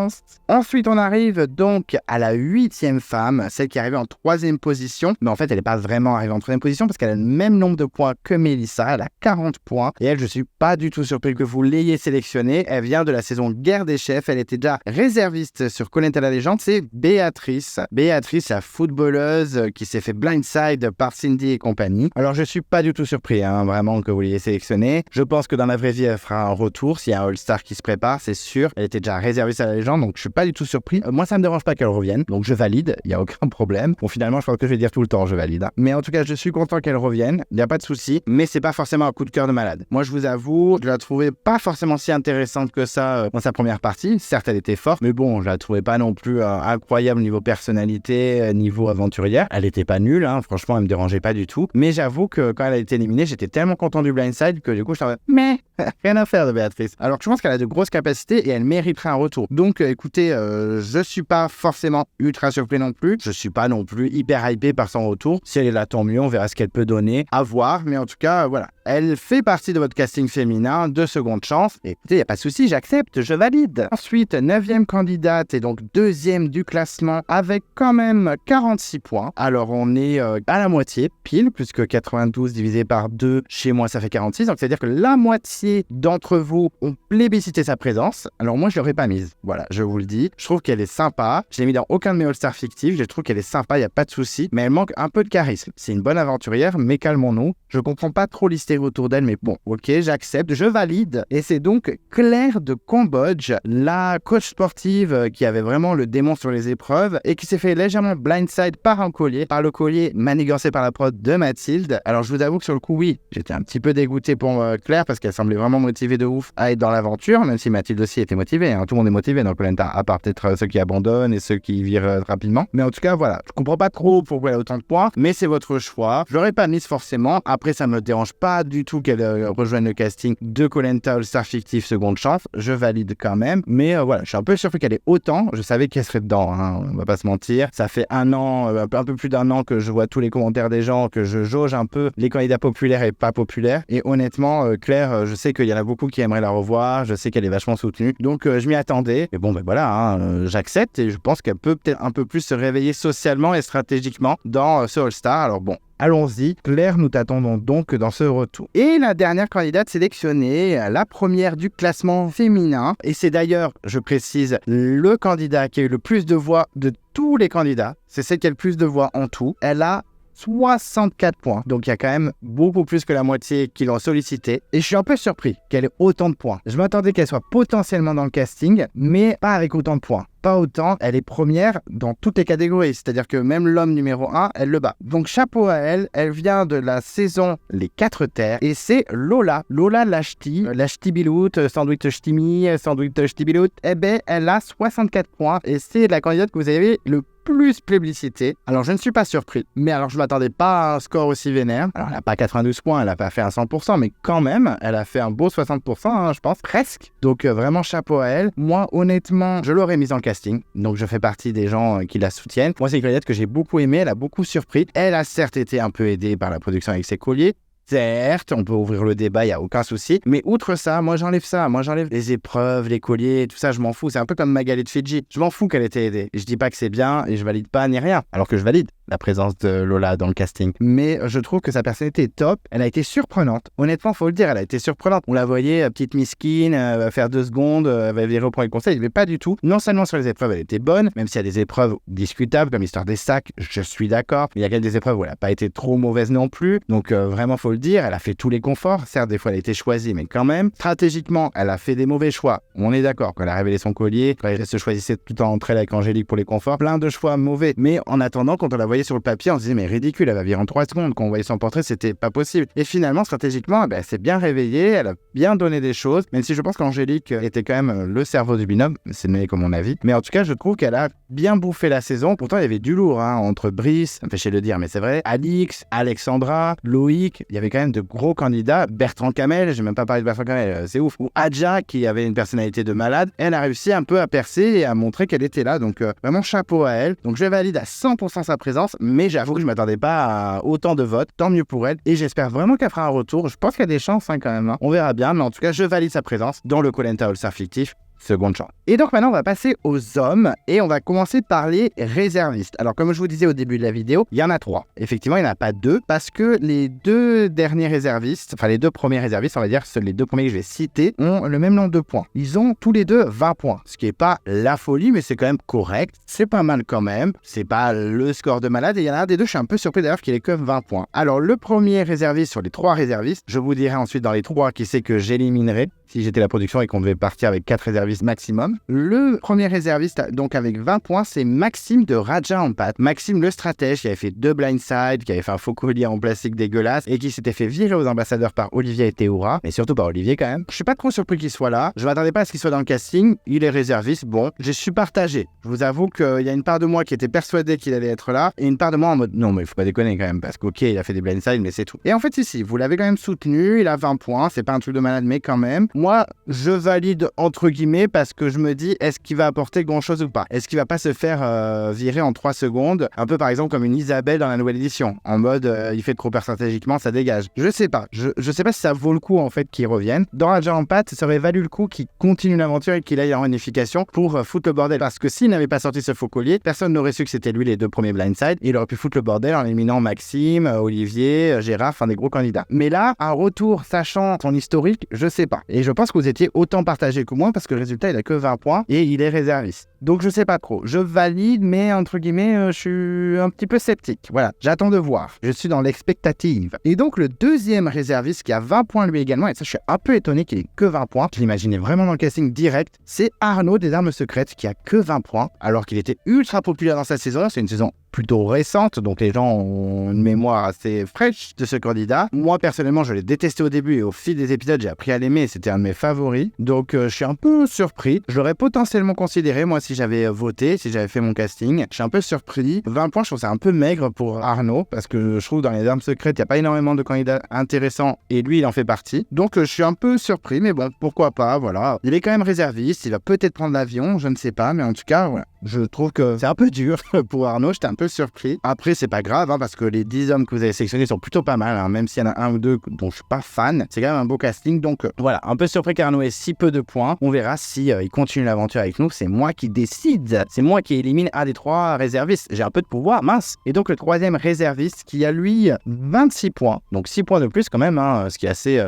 Ensuite, on arrive donc à la 8e femme, celle qui est arrivée en 3e position. Mais en fait, elle n'est pas vraiment arrivée en 3e position parce qu'elle a le même nombre de points que Mélissa. Elle a 40 points. Et elle, je suis pas du tout surpris que vous l'ayez sélectionnée. Elle vient de la saison Guerre des chefs. Elle était déjà réserviste sur Koh Lanta la légende. C'est Béatrice. Béatrice, la footballeuse qui s'est fait blindside par Cindy et compagnie. Alors, je suis pas du tout surpris, vraiment, que vous l'ayez sélectionnée. Je pense que dans la vraie vie, elle fera un retour. S'il y a un All-Star qui se prépare, c'est sûr. Elle était déjà réserviste à la légende. Donc je suis pas du tout surpris. Moi, ça me dérange pas qu'elle revienne, donc je valide, il y a aucun problème. Bon, finalement, je pense que je vais dire tout le temps, je valide. Hein. Mais en tout cas, je suis content qu'elle revienne, il n'y a pas de souci, mais c'est pas forcément un coup de cœur de malade. Moi, je vous avoue, je la trouvais pas forcément si intéressante que ça dans sa première partie. Certes, elle était forte, mais bon, je la trouvais pas non plus incroyable niveau personnalité, niveau aventurière. Elle était pas nulle, hein. Franchement, elle me dérangeait pas du tout. Mais j'avoue que quand elle a été éliminée, j'étais tellement content du blindside que du coup, je t'en mais rien à faire de Béatrice. Alors, je pense qu'elle a de grosses capacités et elle mériterait un retour. Donc, écoutez, je suis pas forcément ultra surpris non plus. Je suis pas non plus hyper hypé par son retour. Si elle est là, tant mieux. On verra ce qu'elle peut donner. À voir. Mais en tout cas, voilà. elle fait partie de votre casting féminin de seconde chance. Et écoutez, il n'y a pas de souci, j'accepte, je valide. Ensuite, 9e candidate et donc 2e du classement avec quand même 46 points. Alors, on est à la moitié, pile, puisque 92 divisé par 2, chez moi, ça fait 46. Donc, c'est-à-dire que la moitié d'entre vous ont plébiscité sa présence. Alors, moi, je ne l'aurais pas mise. Voilà, je vous le dis. Je trouve qu'elle est sympa. Je l'ai mis dans aucun de mes All-Stars fictifs. Je trouve qu'elle est sympa, il n'y a pas de souci. Mais elle manque un peu de charisme. C'est une bonne aventurière, mais calmons-nous. Je comprends pas trop l'hystérie autour d'elle, mais bon, ok, j'accepte, je valide. Et c'est donc Claire de Cambodge, la coach sportive qui avait vraiment le démon sur les épreuves et qui s'est fait légèrement blindside par le collier manigancé par la prod de Mathilde. Alors je vous avoue que sur le coup, oui, j'étais un petit peu dégoûté pour Claire parce qu'elle semblait vraiment motivée de ouf à être dans l'aventure, même si Mathilde aussi était motivée. Hein. Tout le monde est motivé dans Koh-Lanta, à part peut-être ceux qui abandonnent et ceux qui virent rapidement. Mais en tout cas, voilà, je comprends pas trop pourquoi elle a autant de points, mais c'est votre choix. Je l'aurais pas mise forcément. Après, ça me dérange pas du tout qu'elle rejoigne le casting de Koh-Lanta All-Star fictif seconde chance. Je valide quand même. Mais voilà, je suis un peu surpris qu'elle ait autant. Je savais qu'elle serait dedans, hein, on va pas se mentir. Ça fait un an, un peu plus d'un an que je vois tous les commentaires des gens, que je jauge un peu les candidats populaires et pas populaires. Et honnêtement, Claire, je sais qu'il y en a beaucoup qui aimeraient la revoir. Je sais qu'elle est vachement soutenue. Donc, je m'y attendais. Et bon, ben voilà, hein, j'accepte et je pense qu'elle peut peut-être un peu plus se réveiller socialement et stratégiquement dans ce All-Star. Alors bon, allons-y, Claire, nous t'attendons donc dans ce retour. Et la dernière candidate sélectionnée, la première du classement féminin, et c'est d'ailleurs, je précise, le candidat qui a eu le plus de voix de tous les candidats, c'est celle qui a le plus de voix en tout, elle a 64 points. Donc il y a quand même beaucoup plus que la moitié qui l'ont sollicité. Et je suis un peu surpris qu'elle ait autant de points. Je m'attendais qu'elle soit potentiellement dans le casting, mais pas avec autant de points. Pas autant, elle est première dans toutes les catégories, c'est-à-dire que même l'homme numéro 1, elle le bat. Donc chapeau à elle, elle vient de la saison Les 4 Terres, et c'est Lola Lachti, Lachti Bilout, Sandwich Chtimi, Sandwich Chtibilout, eh ben elle a 64 points, et c'est la candidate que vous avez le plus plébiscité. Alors je ne suis pas surpris, mais alors je ne m'attendais pas à un score aussi vénère. Alors elle n'a pas 92 points, elle n'a pas fait un 100%, mais quand même, elle a fait un beau 60%, hein, je pense, presque. Donc vraiment chapeau à elle. Moi, honnêtement, je l'aurais mise en casting, donc je fais partie des gens qui la soutiennent. Moi, c'est une candidate que j'ai beaucoup aimée, elle a beaucoup surpris. Elle a certes été un peu aidée par la production avec ses colliers. Certes, on peut ouvrir le débat, il n'y a aucun souci. Mais outre ça. Moi, j'enlève les épreuves, les colliers, tout ça, je m'en fous. C'est un peu comme Magali de Fidji. Je m'en fous qu'elle ait été aidée. Je dis pas que c'est bien et je valide pas ni rien. Alors que je valide la présence de Lola dans le casting. Mais je trouve que sa personnalité est top. Elle a été surprenante. Honnêtement, faut le dire, elle a été surprenante. On la voyait, petite misquine, faire 2 secondes, elle va reprendre les conseils. Mais pas du tout. Non seulement sur les épreuves, elle était bonne, même s'il y a des épreuves discutables, comme l'histoire des sacs, je suis d'accord. Mais il y a quand même des épreuves où elle n'a pas été trop mauvaise non plus. Donc vraiment, faut le dire, elle a fait tous les conforts. Certes, des fois, elle a été choisie, mais quand même, stratégiquement, elle a fait des mauvais choix. On est d'accord. Quand elle a révélé son collier, quand elle se choisissait tout entre elle avec Angélique pour les conforts, plein de choix mauvais. Mais en attendant, quand on la voyait sur le papier, on se disait, mais ridicule, elle va virer en 3 secondes. Quand on voyait son portrait, c'était pas possible. Et finalement, stratégiquement, elle s'est bien réveillée, elle a bien donné des choses, même si je pense qu'Angélique était quand même le cerveau du binôme. C'est donné comme mon avis. Mais en tout cas, je trouve qu'elle a bien bouffé la saison. Pourtant, il y avait du lourd, hein, entre Brice, ça me fait chier de le dire, mais c'est vrai, Alix, Alexandra, Loïc, il y avait quand même de gros candidats. Bertrand Camel, j'ai même pas parlé de Bertrand Camel, c'est ouf. Ou Adja, qui avait une personnalité de malade, elle a réussi un peu à percer et à montrer qu'elle était là. Donc vraiment chapeau à elle. Donc je valide à 100% sa présence, mais j'avoue que je m'attendais pas à autant de votes. Tant mieux pour elle. Et j'espère vraiment qu'elle fera un retour. Je pense qu'il y a des chances quand même. Hein. On verra bien, mais en tout cas, je valide sa présence dans le Koh-Lanta All-Star fictif. Seconde chance. Et donc maintenant, on va passer aux hommes et on va commencer par les réservistes. Alors comme je vous disais au début de la vidéo, il y en a 3. Effectivement, il n'y en a pas 2 parce que les 2 derniers réservistes, enfin les 2 premiers réservistes, on va dire, les 2 premiers que je vais citer, ont le même nombre de points. Ils ont tous les deux 20 points, ce qui n'est pas la folie, mais c'est quand même correct. C'est pas mal quand même. C'est pas le score de malade et il y en a un des 2, je suis un peu surpris d'ailleurs qu'il ait que 20 points. Alors le premier réserviste sur les 3 réservistes, je vous dirai ensuite dans les 3 qui c'est que j'éliminerai si j'étais la production et qu'on devait partir avec 4 réservistes maximum. Le premier réserviste, donc avec 20 points, c'est Maxime de Raja Ampat. Maxime, le stratège, qui avait fait 2 blindside, qui avait fait un faux collier en plastique dégueulasse et qui s'était fait virer aux ambassadeurs par Olivier et Théoura, mais surtout par Olivier quand même. Je suis pas trop surpris qu'il soit là. Je m'attendais pas à ce qu'il soit dans le casting. Il est réserviste. Bon, je suis partagé. Je vous avoue qu'il y a une part de moi qui était persuadée qu'il allait être là et une part de moi en mode non, mais il faut pas déconner quand même parce qu'ok, il a fait des blindside, mais c'est tout. Et en fait, si, vous l'avez quand même soutenu. Il a 20 points. C'est pas un truc de malade, mais quand même. Moi, je valide entre guillemets guillemets, parce que je me dis, est-ce qu'il va apporter grand-chose ou pas? Est-ce qu'il va pas se faire virer en 3 secondes? Un peu par exemple comme une Isabelle dans la nouvelle édition, en mode il fait trop peur stratégiquement, ça dégage. Je sais pas, je sais pas si ça vaut le coup en fait qu'il revienne. Dans Raja en pâte, ça aurait valu le coup qu'il continue l'aventure et qu'il aille en unification pour foutre le bordel. Parce que s'il n'avait pas sorti ce faux collier, personne n'aurait su que c'était lui les 2 premiers blindside. Il aurait pu foutre le bordel en éliminant Maxime, Olivier, Gérard, enfin des gros candidats. Mais là, un retour sachant son historique, je sais pas. Et je pense que vous étiez autant partagé que moi parce que le résultat il a que 20 points et il est réserviste. Donc je sais pas trop. Je valide, mais entre guillemets, je suis un petit peu sceptique. Voilà, j'attends de voir. Je suis dans l'expectative. Et donc le deuxième réserviste qui a 20 points lui également, et ça je suis un peu étonné qu'il ait que 20 points, je l'imaginais vraiment dans le casting direct, c'est Arnaud des Armes Secrètes qui a que 20 points, alors qu'il était ultra populaire dans sa saison. C'est une saison plutôt récente, donc les gens ont une mémoire assez fraîche de ce candidat. Moi, personnellement, je l'ai détesté au début et au fil des épisodes, j'ai appris à l'aimer. C'était un de mes favoris. Donc, je suis un peu surpris. Je l'aurais potentiellement considéré, moi, si j'avais voté, si j'avais fait mon casting. Je suis un peu surpris. 20 points, je trouve ça un peu maigre pour Arnaud, parce que je trouve dans les Armes Secrètes, il n'y a pas énormément de candidats intéressants et lui, il en fait partie. Donc, je suis un peu surpris, mais bon, pourquoi pas, voilà. Il est quand même réserviste, il va peut-être prendre l'avion, je ne sais pas, mais en tout cas, voilà. Je trouve que c'est un peu dur pour Arnaud, j'étais un peu surpris. Après, c'est pas grave, parce que les 10 hommes que vous avez sélectionnés sont plutôt pas mal, même s'il y en a un ou deux dont je suis pas fan. C'est quand même un beau casting, donc voilà, un peu surpris qu'Arnaud ait si peu de points. On verra si il continue l'aventure avec nous. C'est moi qui décide, c'est moi qui élimine un des 3 réservistes. J'ai un peu de pouvoir, mince. Et donc le troisième réserviste qui a lui 26 points, donc 6 points de plus quand même, ce qui est assez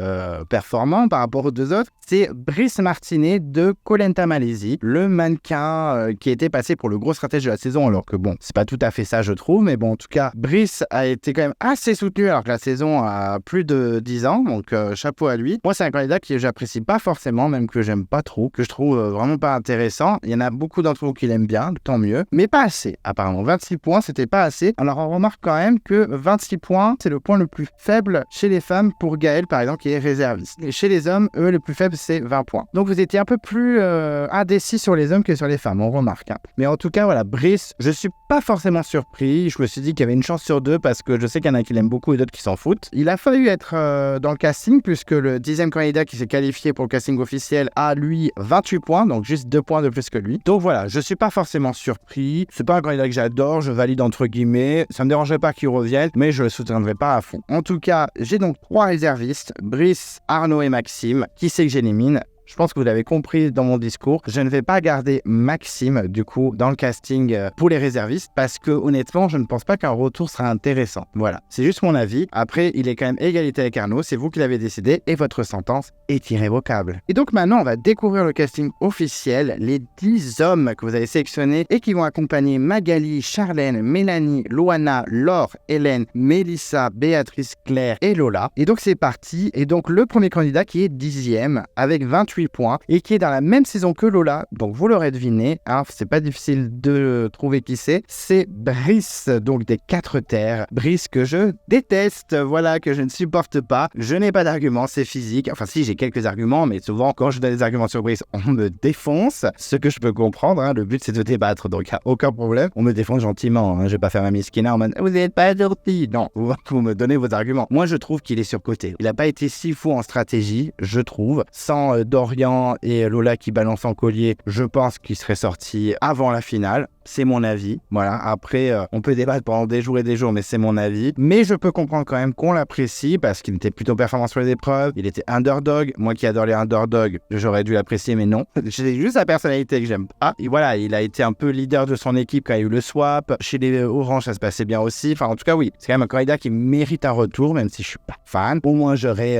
performant par rapport aux 2 autres. C'est Brice Martinet de Koh Lanta Malaisie, le mannequin qui était passé pour le gros stratège de la saison, alors que bon, c'est pas tout à fait ça je trouve, mais bon, en tout cas, Brice a été quand même assez soutenu alors que la saison a plus de 10 ans, donc chapeau à lui. Moi, c'est un candidat que j'apprécie pas forcément, même que j'aime pas trop, que je trouve vraiment pas intéressant. Il y en a beaucoup d'entre vous qui l'aiment bien, tant mieux, mais pas assez. Apparemment, 26 points, c'était pas assez. Alors, on remarque quand même que 26 points, c'est le point le plus faible chez les femmes pour Gaël, par exemple, qui est réserviste. Et chez les hommes, eux, le plus faible, c'est 20 points. Donc, vous étiez un peu plus indécis sur les hommes que sur les femmes, on remarque. Mais en tout cas, voilà, Brice, je suis pas forcément surpris. Je me suis dit qu'il y avait une chance sur 2 parce que je sais qu'il y en a qui l'aiment beaucoup et d'autres qui s'en foutent. Il a fallu être dans le casting puisque le 10e candidat qui s'est qualifié pour le casting officiel a, lui, 28 points, donc juste 2 points de plus que lui. Donc voilà, je suis pas forcément surpris. C'est pas un candidat que j'adore, je valide entre guillemets. Ça me dérangerait pas qu'il revienne, mais je le soutiendrai pas à fond. En tout cas, j'ai donc 3 réservistes, Brice, Arnaud et Maxime. Qui c'est que j'élimine? Je pense que vous l'avez compris dans mon discours. Je ne vais pas garder Maxime, du coup, dans le casting pour les réservistes parce que, honnêtement, je ne pense pas qu'un retour sera intéressant. Voilà, c'est juste mon avis. Après, il est quand même égalité avec Arnaud. C'est vous qui l'avez décidé et votre sentence est irrévocable. Et donc, maintenant, on va découvrir le casting officiel, les 10 hommes que vous avez sélectionnés et qui vont accompagner Magali, Charlène, Mélanie, Loana, Laure, Hélène, Mélissa, Béatrice, Claire et Lola. Et donc, c'est parti. Et donc, le premier candidat qui est 10e avec 28 points et qui est dans la même saison que Lola, donc vous l'aurez deviné, c'est pas difficile de trouver qui c'est Brice, donc des 4 terres, Brice que je déteste, voilà, que je ne supporte pas, je n'ai pas d'arguments, c'est physique, enfin si j'ai quelques arguments, mais souvent quand je donne des arguments sur Brice, on me défonce, ce que je peux comprendre, le but c'est de débattre, donc il n'y a aucun problème, on me défonce gentiment, je vais pas faire ma miskina en mode vous n'êtes pas gentil, non, vous me donnez vos arguments. Moi je trouve qu'il est surcoté, il n'a pas été si fou en stratégie, je trouve, sans Dorian et Lola qui balancent en collier, je pense qu'il serait sorti avant la finale. C'est mon avis. Voilà. Après, on peut débattre pendant des jours et des jours, mais c'est mon avis. Mais je peux comprendre quand même qu'on l'apprécie parce qu'il était plutôt performant sur les épreuves. Il était underdog. Moi qui adore les underdogs, j'aurais dû l'apprécier, mais non. C'est juste sa personnalité que j'aime pas. Et voilà, il a été un peu leader de son équipe quand il y a eu le swap. Chez les Orange, ça se passait bien aussi. Enfin, en tout cas, oui. C'est quand même un candidat qui mérite un retour, même si je suis pas fan. Au moins, j'aurais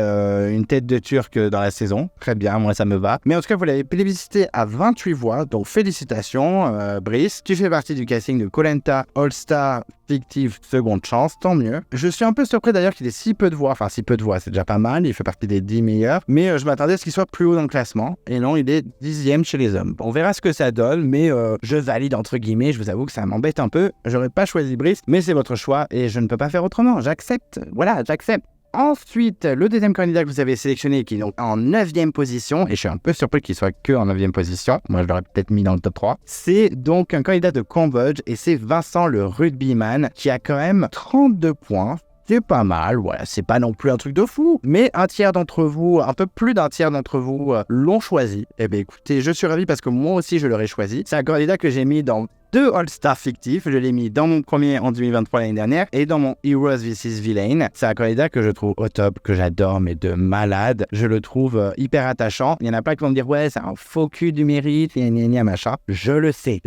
une tête de Turc dans la saison. Très bien, moi, ça me va. Mais en tout cas, vous l'avez plébiscité à 28 voix. Donc, félicitations, Brice. Tu fais partie du casting de Koh Lanta All-Star Fictive Seconde Chance, tant mieux. Je suis un peu surpris d'ailleurs qu'il ait si peu de voix, enfin si peu de voix, c'est déjà pas mal, il fait partie des 10 meilleurs, mais je m'attendais à ce qu'il soit plus haut dans le classement, et non, il est 10e chez les hommes. On verra ce que ça donne, mais je valide entre guillemets, je vous avoue que ça m'embête un peu, j'aurais pas choisi Brice, mais c'est votre choix, et je ne peux pas faire autrement, j'accepte, voilà, j'accepte. Ensuite, le deuxième candidat que vous avez sélectionné, qui est donc en 9e position, et je suis un peu surpris qu'il soit que en 9e position, moi je l'aurais peut-être mis dans le top 3, c'est donc un candidat de Cambodge, et c'est Vincent le rugbyman, qui a quand même 32 points. c'est pas mal, voilà, c'est pas non plus un truc de fou, mais un tiers d'entre vous, un peu plus d'un tiers d'entre vous l'ont choisi. Eh bien écoutez, je suis ravi parce que moi aussi je l'aurais choisi. C'est un candidat que j'ai mis dans 2 All-Star fictifs. Je l'ai mis dans mon premier en 2023 l'année dernière et dans mon Heroes vs Villain. C'est un candidat que je trouve au top, que j'adore, mais de malade. Je le trouve hyper attachant. Il y en a plein qui vont me dire ouais, c'est un faux cul du mérite, machin. Je le sais.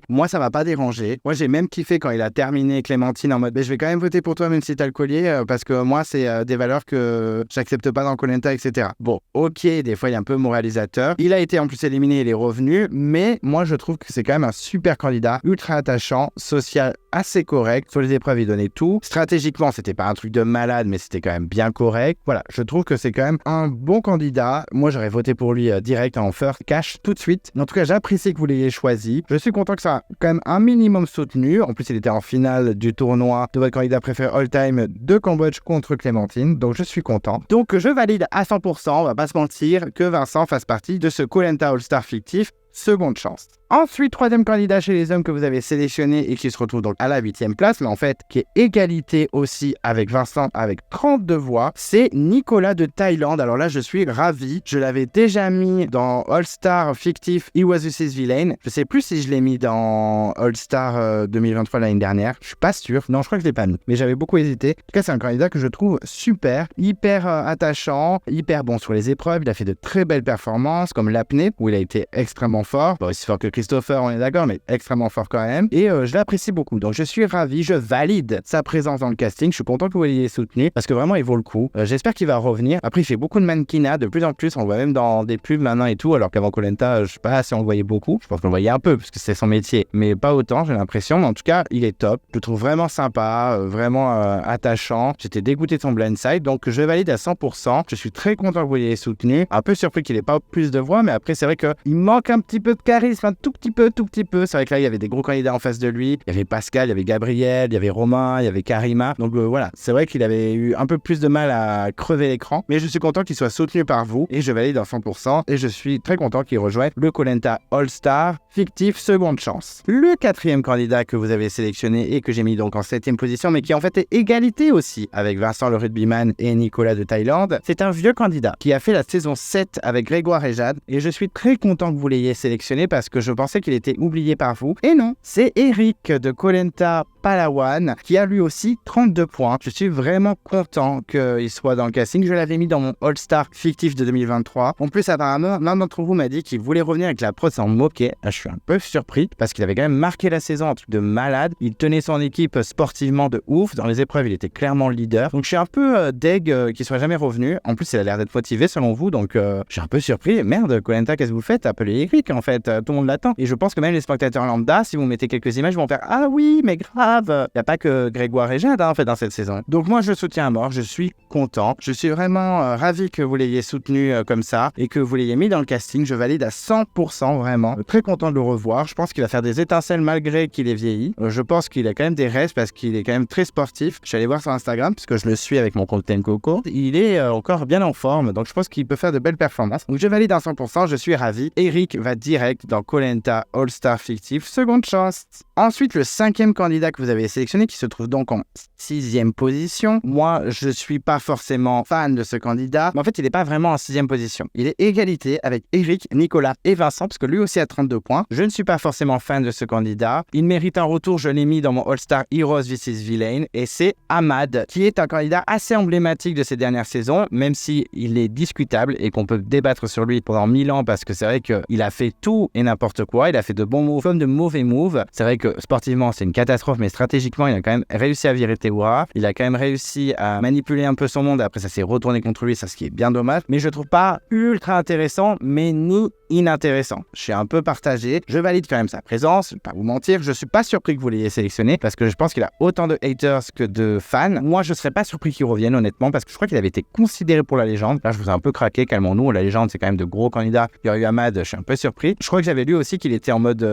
Moi, ça m'a pas dérangé. Moi, j'ai même kiffé quand il a terminé Clémentine en mode je vais quand même voter pour toi même si t'as le collier parce que moi, c'est des valeurs que j'accepte pas dans Koh-Lanta, etc. Bon, ok, des fois, il est un peu moralisateur. Il a été en plus éliminé, il est revenu, mais moi, je trouve que c'est quand même un super candidat, ultra attachant, social assez correct. Sur les épreuves, il donnait tout. Stratégiquement, c'était pas un truc de malade, mais c'était quand même bien correct. Voilà, je trouve que c'est quand même un bon candidat. Moi, j'aurais voté pour lui direct en first cash tout de suite. Mais en tout cas, j'apprécie que vous l'ayez choisi. Je suis content que ça a quand même un minimum soutenu. En plus, il était en finale du tournoi de votre candidat préféré all-time de Cambodge contre Clémentine. Donc, je suis content. Donc, je valide à 100%, on va pas se mentir, que Vincent fasse partie de ce Koh-Lanta All-Star fictif. Seconde chance. Ensuite, troisième candidat chez les hommes que vous avez sélectionné et qui se retrouve donc à la 8e place, mais en fait qui est égalité aussi avec Vincent avec 32 voix, c'est Nicolas de Thaïlande. Alors là, je suis ravi. Je l'avais déjà mis dans All-Star fictif Heroes vs Villain. Je sais plus si je l'ai mis dans All-Star 2023 l'année dernière. Je suis pas sûr. Non, je crois que je l'ai pas mis. Mais j'avais beaucoup hésité. En tout cas, c'est un candidat que je trouve super, hyper attachant, hyper bon sur les épreuves. Il a fait de très belles performances comme l'apnée où il a été extrêmement fort. Bon, aussi fort que Christopher, on est d'accord, mais extrêmement fort quand même. Et je l'apprécie beaucoup. Donc, je suis ravi. Je valide sa présence dans le casting. Je suis content que vous l'ayez soutenu parce que vraiment, il vaut le coup. J'espère qu'il va revenir. Après, il fait beaucoup de mannequinat. De plus en plus, on le voit même dans des pubs maintenant et tout. Alors qu'avant Koh-Lanta, je sais pas si on le voyait beaucoup. Je pense qu'on le voyait un peu parce que c'est son métier. Mais pas autant, j'ai l'impression. Mais en tout cas, il est top. Je le trouve vraiment sympa, vraiment attachant. J'étais dégoûté de son blindside. Donc, je valide à 100%. Je suis très content que vous l'ayez soutenu. Un peu surpris qu'il n'ait pas plus de voix. Mais après, c'est vrai qu'il manque un petit peu de charisme, un tout petit peu. C'est vrai que là, il y avait des gros candidats en face de lui. Il y avait Pascal, il y avait Gabriel, il y avait Romain, il y avait Karima. Donc voilà, c'est vrai qu'il avait eu un peu plus de mal à crever l'écran. Mais je suis content qu'il soit soutenu par vous et je valide à 100%. Et je suis très content qu'il rejoigne le Koh-Lanta All-Star fictif seconde chance. Le quatrième candidat que vous avez sélectionné et que j'ai mis donc en 7e position, mais qui en fait est égalité aussi avec Vincent le rugbyman et Nicolas de Thaïlande, c'est un vieux candidat qui a fait la saison 7 avec Grégoire et Jade. Et je suis très content que vous l'ayez sélectionné parce que je pensais qu'il était oublié par vous. Et non, c'est Eric de Koh-Lanta Palawan qui a lui aussi 32 points. Je suis vraiment content qu'il soit dans le casting. Je l'avais mis dans mon All-Star fictif de 2023. En plus, apparemment, l'un d'entre vous m'a dit qu'il voulait revenir avec la prod sans moquer. Je suis un peu surpris parce qu'il avait quand même marqué la saison, un truc de malade. Il tenait son équipe sportivement de ouf. Dans les épreuves, il était clairement le leader. Donc je suis un peu deg qu'il soit jamais revenu. En plus, il a l'air d'être motivé selon vous. Donc je suis un peu surpris. Merde, Koh-Lanta, qu'est-ce que vous faites? Appelez Eric en fait. Tout le monde l'attend. Et je pense que même les spectateurs lambda, si vous mettez quelques images, vont faire ah oui, mais grave. Il n'y a pas que Grégoire et Jade en fait dans cette saison. Donc moi, je soutiens à mort. Je suis content. Je suis vraiment ravi que vous l'ayez soutenu comme ça et que vous l'ayez mis dans le casting. Je valide à 100% vraiment. Très content de le revoir. Je pense qu'il va faire des étincelles malgré qu'il est vieilli. Je pense qu'il a quand même des restes parce qu'il est quand même très sportif. Je suis allé voir sur Instagram parce que je le suis avec mon compte Coco. Il est encore bien en forme. Donc je pense qu'il peut faire de belles performances. Donc je valide à 100%. Je suis ravi. Eric va direct dans Koh-Lanta All-Star fictif seconde chance. Ensuite, le 5e candidat que vous avez sélectionné qui se trouve donc en 6e position. Moi, je suis pas forcément fan de ce candidat, mais en fait, il n'est pas vraiment en 6e position. Il est égalité avec Eric, Nicolas et Vincent, parce que lui aussi a 32 points. Je ne suis pas forcément fan de ce candidat. Il mérite un retour, je l'ai mis dans mon All-Star Heroes vs Villain, et c'est Ahmad, qui est un candidat assez emblématique de ces dernières saisons, même si il est discutable et qu'on peut débattre sur lui pendant 1000 ans, parce que c'est vrai qu'il a fait tout et n'importe quoi. Il a fait de bons moves comme de mauvais moves. C'est vrai que sportivement, c'est une catastrophe, mais stratégiquement, il a quand même réussi à virer Teura. Il a quand même réussi à manipuler un peu son monde. Après, ça s'est retourné contre lui, ça, ce qui est bien dommage. Mais je trouve pas ultra intéressant, mais ni inintéressant. Je suis un peu partagé. Je valide quand même sa présence. Je vais pas vous mentir. Je suis pas surpris que vous l'ayez sélectionné parce que je pense qu'il a autant de haters que de fans. Moi, je serais pas surpris qu'il revienne, honnêtement, parce que je crois qu'il avait été considéré pour la légende. Là, je vous ai un peu craqué. Calmons-nous. La légende, c'est quand même de gros candidats. Il y aurait eu Ahmad. Je suis un peu surpris. Je crois que j'avais lu aussi qu'il était en mode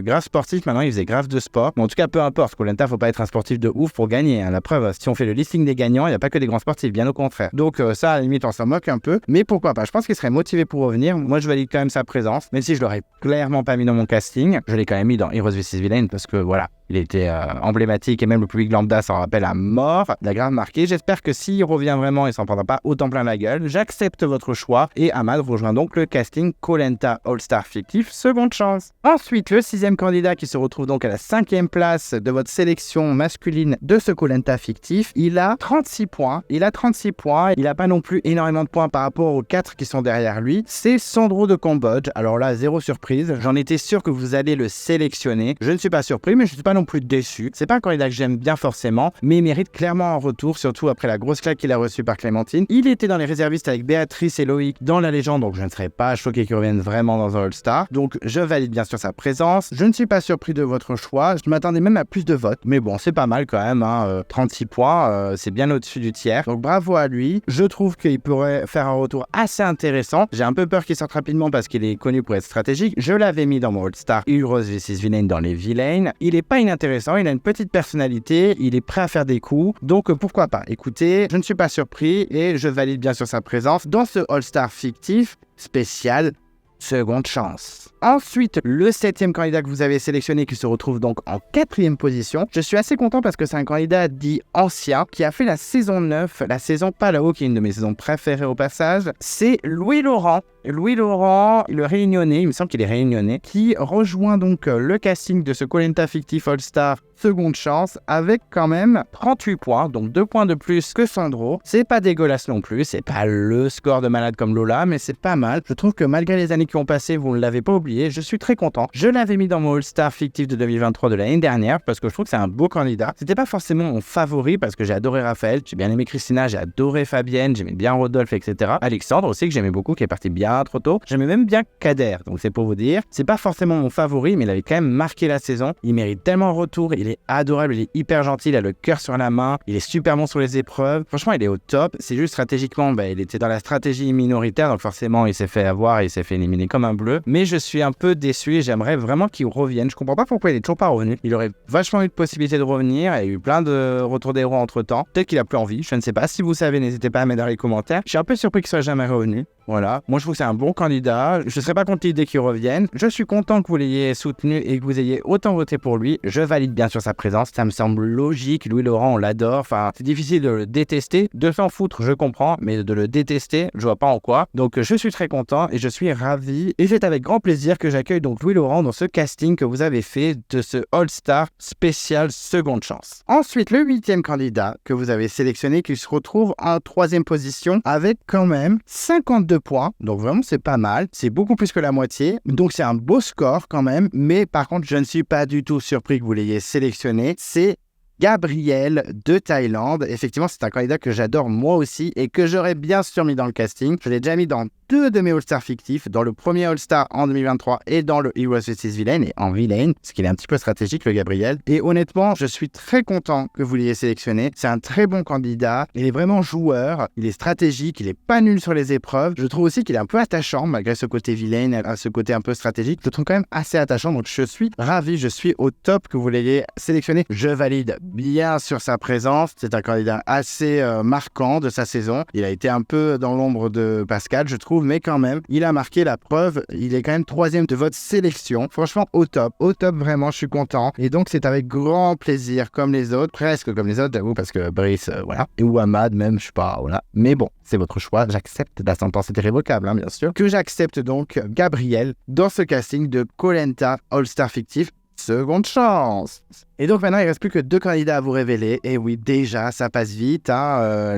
grave sportif. Maintenant, il faisait grave de sport. Mais en tout cas, peu importe. Koh-Lanta, faut pas être un sportif de ouf pour gagner. Hein. La preuve, si on fait le listing des gagnants, il n'y a pas que des grands sportifs, bien au contraire. Donc ça, à la limite, on s'en moque un peu. Mais pourquoi pas? Je pense qu'il serait motivé pour revenir. Moi, je valide quand même sa présence. Même si je l'aurais clairement pas mis dans mon casting, je l'ai quand même mis dans Heroes vs Villain parce que voilà, Il était emblématique et même le public lambda s'en rappelle à mort. Il a grave marqué. J'espère que s'il revient vraiment, il s'en prendra pas autant plein la gueule. J'accepte votre choix et Ahmad rejoint donc le casting Koh Lanta All-Star fictif Seconde Chance. Ensuite, le 6e candidat qui se retrouve donc à la 5e place de votre sélection masculine de ce Koh Lanta fictif, il a 36 points. Il n'a pas non plus énormément de points par rapport aux 4 qui sont derrière lui. C'est Sandro de Cambodge. Alors là, zéro surprise. J'en étais sûr que vous allez le sélectionner. Je ne suis pas surpris, mais je ne suis pas non plus déçu. C'est pas un candidat que j'aime bien forcément, mais il mérite clairement un retour, surtout après la grosse claque qu'il a reçue par Clémentine. Il était dans les réservistes avec Béatrice et Loïc dans la légende, donc je ne serais pas choqué qu'il revienne vraiment dans un All-Star. Donc je valide bien sûr sa présence. Je ne suis pas surpris de votre choix. Je m'attendais même à plus de votes, mais bon, c'est pas mal quand même. 36 points, c'est bien au-dessus du tiers. Donc bravo à lui. Je trouve qu'il pourrait faire un retour assez intéressant. J'ai un peu peur qu'il sorte rapidement parce qu'il est connu pour être stratégique. Je l'avais mis dans mon All-Star Heroes vs Villain dans les villains. Il est pas inintéressant, il a une petite personnalité, il est prêt à faire des coups, donc pourquoi pas. Écoutez, je ne suis pas surpris et je valide bien sûr sa présence dans ce All-Star fictif spécial Seconde Chance. Ensuite, le 7e candidat que vous avez sélectionné qui se retrouve donc en 4e position. Je suis assez content parce que c'est un candidat dit ancien qui a fait la saison 9, la saison Palao, qui est une de mes saisons préférées au passage. C'est Louis Laurent. Louis Laurent, le Réunionnais, il me semble qu'il est Réunionnais, qui rejoint donc le casting de ce Koh Lanta fictif All-Star Seconde Chance avec quand même 38 points, donc 2 points de plus que Sandro. C'est pas dégueulasse non plus, c'est pas le score de malade comme Lola, mais c'est pas mal. Je trouve que malgré les années qui ont passé, vous ne l'avez pas oublié, je suis très content. Je l'avais mis dans mon All-Star fictif de 2023 de l'année dernière parce que je trouve que c'est un beau candidat. C'était pas forcément mon favori parce que j'ai adoré Raphaël, j'ai bien aimé Christina, j'ai adoré Fabienne, j'aimais bien Rodolphe, etc. Alexandre aussi que j'aimais beaucoup, qui est parti bien trop tôt. J'aimais même bien Kader, donc c'est pour vous dire. C'est pas forcément mon favori, mais il avait quand même marqué la saison. Il mérite tellement un retour, il est adorable, il est hyper gentil, il a le cœur sur la main, il est super bon sur les épreuves. Franchement, il est au top. C'est juste stratégiquement, il était dans la stratégie minoritaire, donc forcément, il s'est fait avoir, il s'est fait éliminer comme un bleu. Mais je suis un peu déçu et j'aimerais vraiment qu'il revienne. Je comprends pas pourquoi il est toujours pas revenu. Il aurait vachement eu de possibilités de revenir. Il y a eu plein de retours des héros entre temps. Peut-être qu'il a plus envie, je ne sais pas. Si vous savez, n'hésitez pas à mettre dans les commentaires. Je suis un peu surpris qu'il soit jamais revenu. Voilà, moi je trouve que c'est un bon candidat, je ne serais pas contre l'idée qu'il revienne. Je suis content que vous l'ayez soutenu et que vous ayez autant voté pour lui. Je valide bien sûr sa présence, ça me semble logique. Louis Laurent, on l'adore, enfin c'est difficile de le détester. De s'en foutre, je comprends, mais de le détester, je vois pas en quoi. Donc je suis très content et je suis ravi. Et c'est avec grand plaisir que j'accueille donc Louis Laurent dans ce casting que vous avez fait de ce All-Star spécial Seconde Chance. Ensuite, le 8e candidat que vous avez sélectionné qui se retrouve en 3e position avec quand même 52 points, donc vraiment c'est pas mal, c'est beaucoup plus que la moitié, donc c'est un beau score quand même, mais par contre je ne suis pas du tout surpris que vous l'ayez sélectionné, c'est Gabriel de Thaïlande. Effectivement, c'est un candidat que j'adore moi aussi et que j'aurais bien sûr mis dans le casting. Je l'ai déjà mis dans 2 de mes All-Stars fictifs, dans le premier All-Star en 2023 et dans le Heroes vs Villain et en Villain, parce qu'il est un petit peu stratégique le Gabriel. Et honnêtement, je suis très content que vous l'ayez sélectionné. C'est un très bon candidat, il est vraiment joueur, il est stratégique, il est pas nul sur les épreuves. Je trouve aussi qu'il est un peu attachant malgré ce côté Villain, ce côté un peu stratégique. Je le trouve quand même assez attachant, donc je suis ravi, je suis au top que vous l'ayez sélectionné. Je valide bien sur sa présence, c'est un candidat assez marquant de sa saison. Il a été un peu dans l'ombre de Pascal, je trouve, mais quand même, il a marqué la preuve. Il est quand même 3e de votre sélection. Franchement, au top vraiment, je suis content. Et donc, c'est avec grand plaisir, comme les autres, presque comme les autres, j'avoue, parce que Brice, voilà, et ou Ahmad même, je sais pas, voilà. Mais bon, c'est votre choix, j'accepte, la sentence est irrévocable, bien sûr, que j'accepte donc Gabriel dans ce casting de Koh Lanta All-Star fictif Seconde Chance. Et donc maintenant, il ne reste plus que 2 candidats à vous révéler. Et oui, déjà, ça passe vite,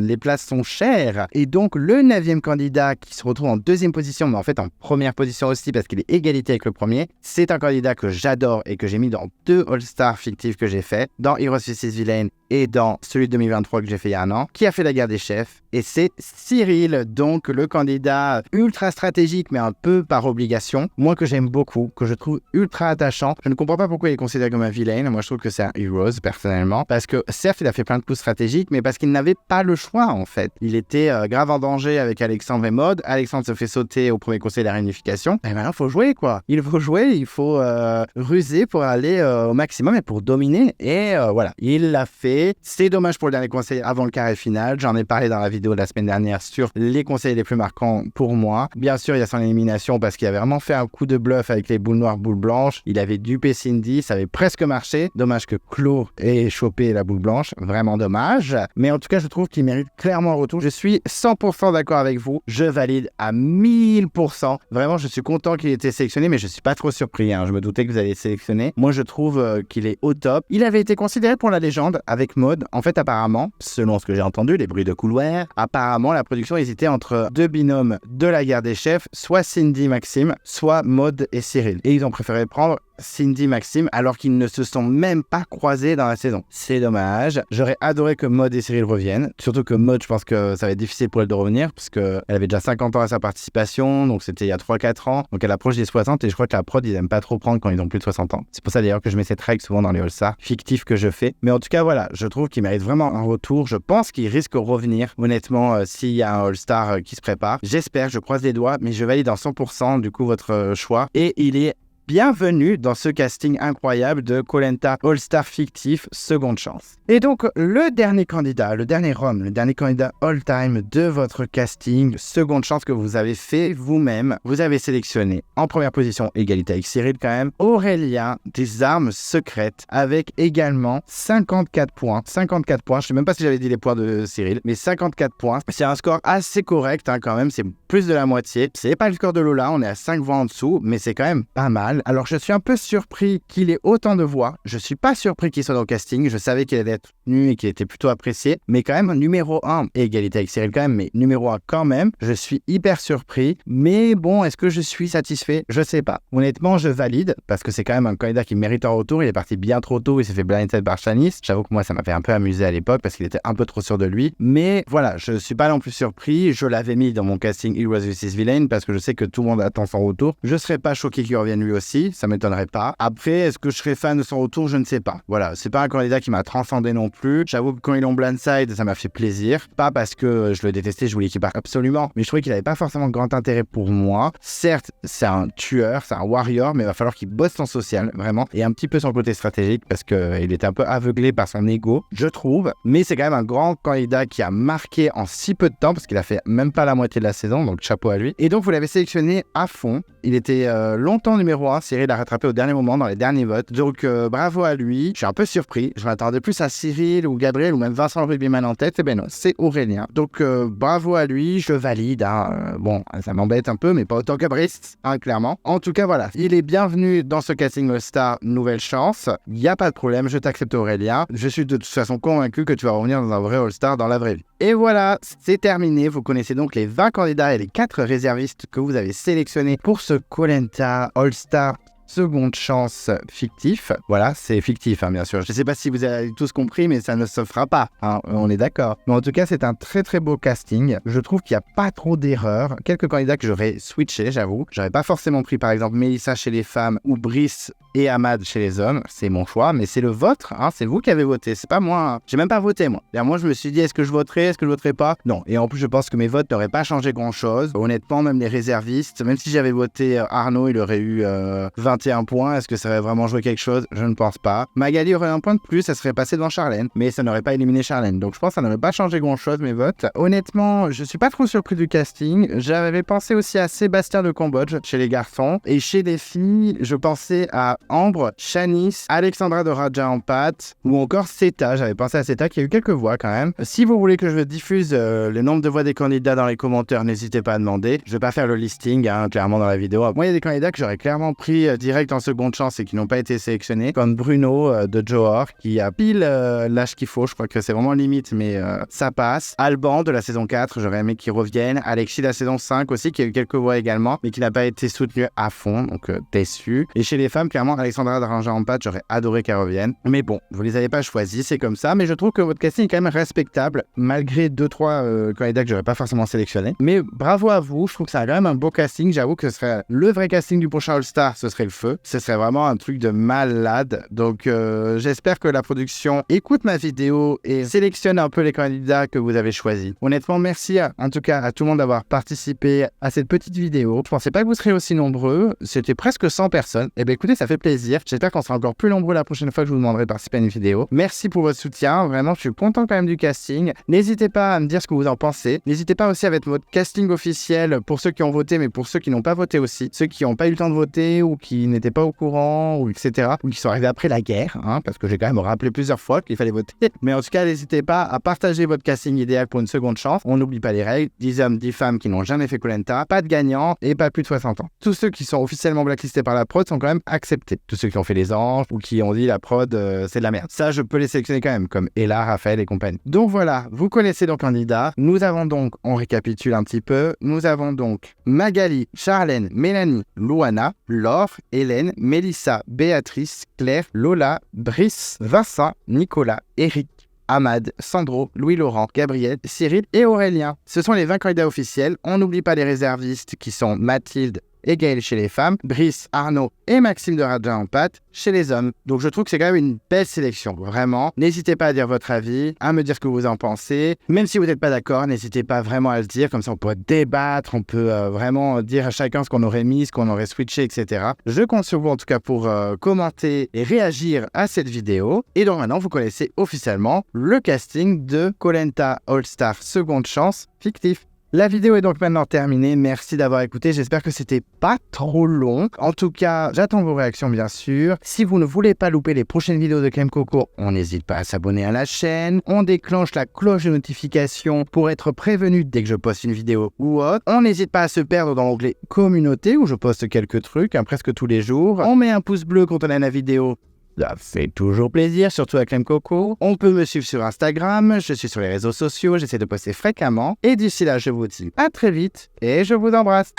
les places sont chères. Et donc, le 9e candidat qui se retrouve en 2e position, mais en fait en 1re position aussi parce qu'il est égalité avec le premier, c'est un candidat que j'adore et que j'ai mis dans 2 All-Stars fictifs que j'ai fait, dans Heroes vs Villain et dans celui de 2023 que j'ai fait il y a un an, qui a fait la guerre des chefs. Et c'est Cyril, donc le candidat ultra stratégique, mais un peu par obligation. Moi que j'aime beaucoup, que je trouve ultra attachant. Je ne comprends pas pourquoi il est considéré comme un villain. Moi je trouve que c'est un Heroes personnellement. Parce que certes, il a fait plein de coups stratégiques, mais parce qu'il n'avait pas le choix en fait. Il était grave en danger avec Alexandre et Maud. Alexandre se fait sauter au premier conseil de la réunification. Et maintenant, il faut jouer quoi. Il faut jouer, il faut ruser pour aller au maximum et pour dominer. Et voilà, il l'a fait. C'est dommage pour le dernier conseil avant le carré final. J'en ai parlé dans la vidéo de la semaine dernière sur les conseils les plus marquants pour moi. Bien sûr, il y a son élimination parce qu'il avait vraiment fait un coup de bluff avec les boules noires, boules blanches. Il avait dupé Cindy Cindy, ça avait presque marché. Dommage que Chloé ait chopé la boule blanche, vraiment dommage. Mais en tout cas, je trouve qu'il mérite clairement un retour. Je suis 100% d'accord avec vous, je valide à 1000%. Vraiment, je suis content qu'il ait été sélectionné, mais je suis pas trop surpris. Je me doutais que vous alliez le sélectionner. Moi, je trouve qu'il est au top. Il avait été considéré pour la légende avec Maud. En fait, apparemment, selon ce que j'ai entendu, les bruits de couloir, apparemment, la production hésitait entre deux binômes de la guerre des chefs, soit Cindy Maxime, soit Maud et Cyril. Et ils ont préféré prendre Cindy Maxime alors qu'ils ne se sont même pas croisés dans la saison. C'est dommage. J'aurais adoré que Maud et Cyril reviennent. Surtout que Maud, je pense que ça va être difficile pour elle de revenir parce qu'elle avait déjà 50 ans à sa participation, donc c'était il y a 3-4 ans. Donc elle approche des 60 et je crois que la prod, ils aiment pas trop prendre quand ils ont plus de 60 ans. C'est pour ça d'ailleurs que je mets cette règle souvent dans les All-Stars fictifs que je fais. Mais en tout cas, voilà, je trouve qu'il mérite vraiment un retour. Je pense qu'il risque de revenir, honnêtement, s'il y a un All-Star qui se prépare. J'espère, je croise les doigts, mais je valide en 100% du coup votre choix. Et il est bienvenue dans ce casting incroyable de Koh Lanta All-Star fictif Seconde Chance. Et donc, le dernier candidat, le dernier homme, le dernier candidat all-time de votre casting Seconde Chance que vous avez fait vous-même, vous avez sélectionné en première position, égalité avec Cyril quand même, Aurélien des Armes Secrètes avec également 54 points. 54 points, je ne sais même pas si j'avais dit les points de Cyril, mais 54 points. C'est un score assez correct quand même, c'est plus de la moitié. C'est pas le score de Lola, on est à 5 voix en dessous, mais c'est quand même pas mal. Alors je suis un peu surpris qu'il ait autant de voix. Je suis pas surpris qu'il soit dans le casting. Je savais qu'il allait être tenu et qu'il était plutôt apprécié. Mais quand même, numéro 1, et égalité avec Cyril quand même, mais numéro 1 quand même. Je suis hyper surpris. Mais bon, est-ce que je suis satisfait? Je sais pas. Honnêtement, je valide parce que c'est quand même un candidat qui mérite un retour. Il est parti bien trop tôt. Il s'est fait blinded par Shanice. J'avoue que moi, ça m'a fait un peu amuser à l'époque parce qu'il était un peu trop sûr de lui. Mais voilà, je suis pas non plus surpris. Je l'avais mis dans mon casting Heroes vs Villain parce que je sais que tout le monde attend son retour. Je serais pas choqué qu'il revienne lui aussi. Ça m'étonnerait pas. Après, est-ce que je serais fan de son retour? Je ne sais pas. Voilà, c'est pas un candidat qui m'a transcendé non plus. J'avoue que quand ils l'ont blindside, ça m'a fait plaisir. Pas parce que je le détestais, je voulais qu'il parte absolument, mais je trouvais qu'il avait pas forcément grand intérêt pour moi. Certes, c'est un tueur, c'est un warrior, mais il va falloir qu'il bosse son social, vraiment, et un petit peu son côté stratégique parce qu'il était un peu aveuglé par son ego, je trouve. Mais c'est quand même un grand candidat qui a marqué en si peu de temps parce qu'il a fait même pas la moitié de la saison, donc chapeau à lui. Et donc, vous l'avez sélectionné à fond. Il était longtemps numéro 1. Cyril l'a rattrapé au dernier moment dans les derniers votes. Donc, bravo à lui. Je suis un peu surpris. Je m'attendais plus à Cyril ou Gabriel ou même Vincent Rugbyman en tête. Et ben non, c'est Aurélien. Donc, bravo à lui. Je valide. Bon, ça m'embête un peu, mais pas autant que Brice, clairement. En tout cas, voilà. Il est bienvenu dans ce casting All-Star Nouvelle Chance. Il n'y a pas de problème. Je t'accepte, Aurélien. Je suis de toute façon convaincu que tu vas revenir dans un vrai All-Star dans la vraie vie. Et voilà, c'est terminé. Vous connaissez donc les 20 candidats et les 4 réservistes que vous avez sélectionnés pour ce Koh Lanta All-Star Seconde Chance fictif. Voilà, c'est fictif, bien sûr. Je ne sais pas si vous avez tous compris, mais ça ne se fera pas. On est d'accord. Mais en tout cas, c'est un très très beau casting. Je trouve qu'il n'y a pas trop d'erreurs. Quelques candidats que j'aurais switché, j'avoue. J'aurais pas forcément pris, par exemple, Mélissa chez les femmes ou Brice et Ahmad chez les hommes. C'est mon choix, mais c'est le vôtre. C'est vous qui avez voté. C'est pas moi. J'ai même pas voté, moi. D'ailleurs, moi, je me suis dit, est-ce que je voterai, est-ce que je voterai pas? Non. Et en plus, je pense que mes votes n'auraient pas changé grand-chose. Honnêtement, même les réservistes, même si j'avais voté Arnaud, il aurait eu 21 points. Est-ce que ça aurait vraiment joué quelque chose? Je ne pense pas. Magali aurait un point de plus, elle serait passée devant Charlène, mais ça n'aurait pas éliminé Charlène. Donc je pense que ça n'aurait pas changé grand-chose, mes votes. Honnêtement, je suis pas trop surpris du casting. J'avais pensé aussi à Sébastien de Cambodge chez les garçons. Et chez les filles, je pensais à Ambre, Shanice, Alexandra de Raja en pâte, ou encore Seta. J'avais pensé à Seta qui a eu quelques voix quand même. Si vous voulez que je diffuse le nombre de voix des candidats dans les commentaires, n'hésitez pas à demander. Je vais pas faire le listing, clairement dans la vidéo. Moi, il y a des candidats que j'aurais clairement pris direct en Seconde Chance et qui n'ont pas été sélectionnés, comme Bruno de Johor qui a pile l'âge qu'il faut. Je crois que c'est vraiment limite, mais ça passe. Alban de la saison 4, j'aurais aimé qu'il revienne. Alexis de la saison 5 aussi, qui a eu quelques voix également, mais qui n'a pas été soutenu à fond, donc déçu. Et chez les femmes, clairement, Alexandra d'Arranger en pâte, j'aurais adoré qu'elle revienne. Mais bon, vous les avez pas choisis, c'est comme ça. Mais je trouve que votre casting est quand même respectable, malgré 2-3 candidats que j'aurais pas forcément sélectionnés. Mais bravo à vous, je trouve que c'est quand même un beau casting. J'avoue que ce serait le vrai casting du prochain All-Star, ce serait le feu. Ce serait vraiment un truc de malade. Donc j'espère que la production écoute ma vidéo et sélectionne un peu les candidats que vous avez choisis. Honnêtement, merci en tout cas à tout le monde d'avoir participé à cette petite vidéo. Je pensais pas que vous seriez aussi nombreux. C'était presque 100 personnes. Et bien écoutez, ça fait plaisir. J'espère qu'on sera encore plus nombreux la prochaine fois que je vous demanderai de participer à une vidéo. Merci pour votre soutien. Vraiment, je suis content quand même du casting. N'hésitez pas à me dire ce que vous en pensez. N'hésitez pas aussi à mettre votre casting officiel pour ceux qui ont voté, mais pour ceux qui n'ont pas voté aussi. Ceux qui n'ont pas eu le temps de voter ou qui qui n'étaient pas au courant, ou etc., ou qui sont arrivés après la guerre, parce que j'ai quand même rappelé plusieurs fois qu'il fallait voter. Mais en tout cas, n'hésitez pas à partager votre casting idéal pour une seconde chance. On n'oublie pas les règles, 10 hommes, 10 femmes qui n'ont jamais fait koh-lanta, pas de gagnant et pas plus de 60 ans. Tous ceux qui sont officiellement blacklistés par la prod sont quand même acceptés. Tous ceux qui ont fait les anges ou qui ont dit la prod c'est de la merde. Ça, je peux les sélectionner quand même, comme Ella, Raphaël et compagnie. Donc voilà, vous connaissez nos candidats. Nous avons donc, on récapitule un petit peu, nous avons donc Magali, Charlène, Mélanie, Louana, Laure, Hélène, Mélissa, Béatrice, Claire, Lola, Brice, Vincent, Nicolas, Eric, Ahmad, Sandro, Louis-Laurent, Gabriel, Cyril et Aurélien. Ce sont les 20 candidats officiels. On n'oublie pas les réservistes qui sont Mathilde et Gaël chez les femmes, Brice, Arnaud et Maxime de Radja en pâte chez les hommes. Donc je trouve que c'est quand même une belle sélection, vraiment. N'hésitez pas à dire votre avis, à me dire ce que vous en pensez. Même si vous n'êtes pas d'accord, n'hésitez pas vraiment à le dire, comme ça on peut débattre, on peut vraiment dire à chacun ce qu'on aurait mis, ce qu'on aurait switché, etc. Je compte sur vous en tout cas pour commenter et réagir à cette vidéo. Et donc maintenant vous connaissez officiellement le casting de koh-lanta All Star Seconde Chance fictif. La vidéo est donc maintenant terminée, merci d'avoir écouté, j'espère que c'était pas trop long. En tout cas, j'attends vos réactions bien sûr. Si vous ne voulez pas louper les prochaines vidéos de Clem Coco, on n'hésite pas à s'abonner à la chaîne. On déclenche la cloche de notification pour être prévenu dès que je poste une vidéo ou autre. On n'hésite pas à se perdre dans l'onglet communauté où je poste quelques trucs, presque tous les jours. On met un pouce bleu quand on aime la vidéo. Ça fait toujours plaisir, surtout à Clem Coco. On peut me suivre sur Instagram, je suis sur les réseaux sociaux, j'essaie de poster fréquemment. Et d'ici là, je vous dis à très vite et je vous embrasse.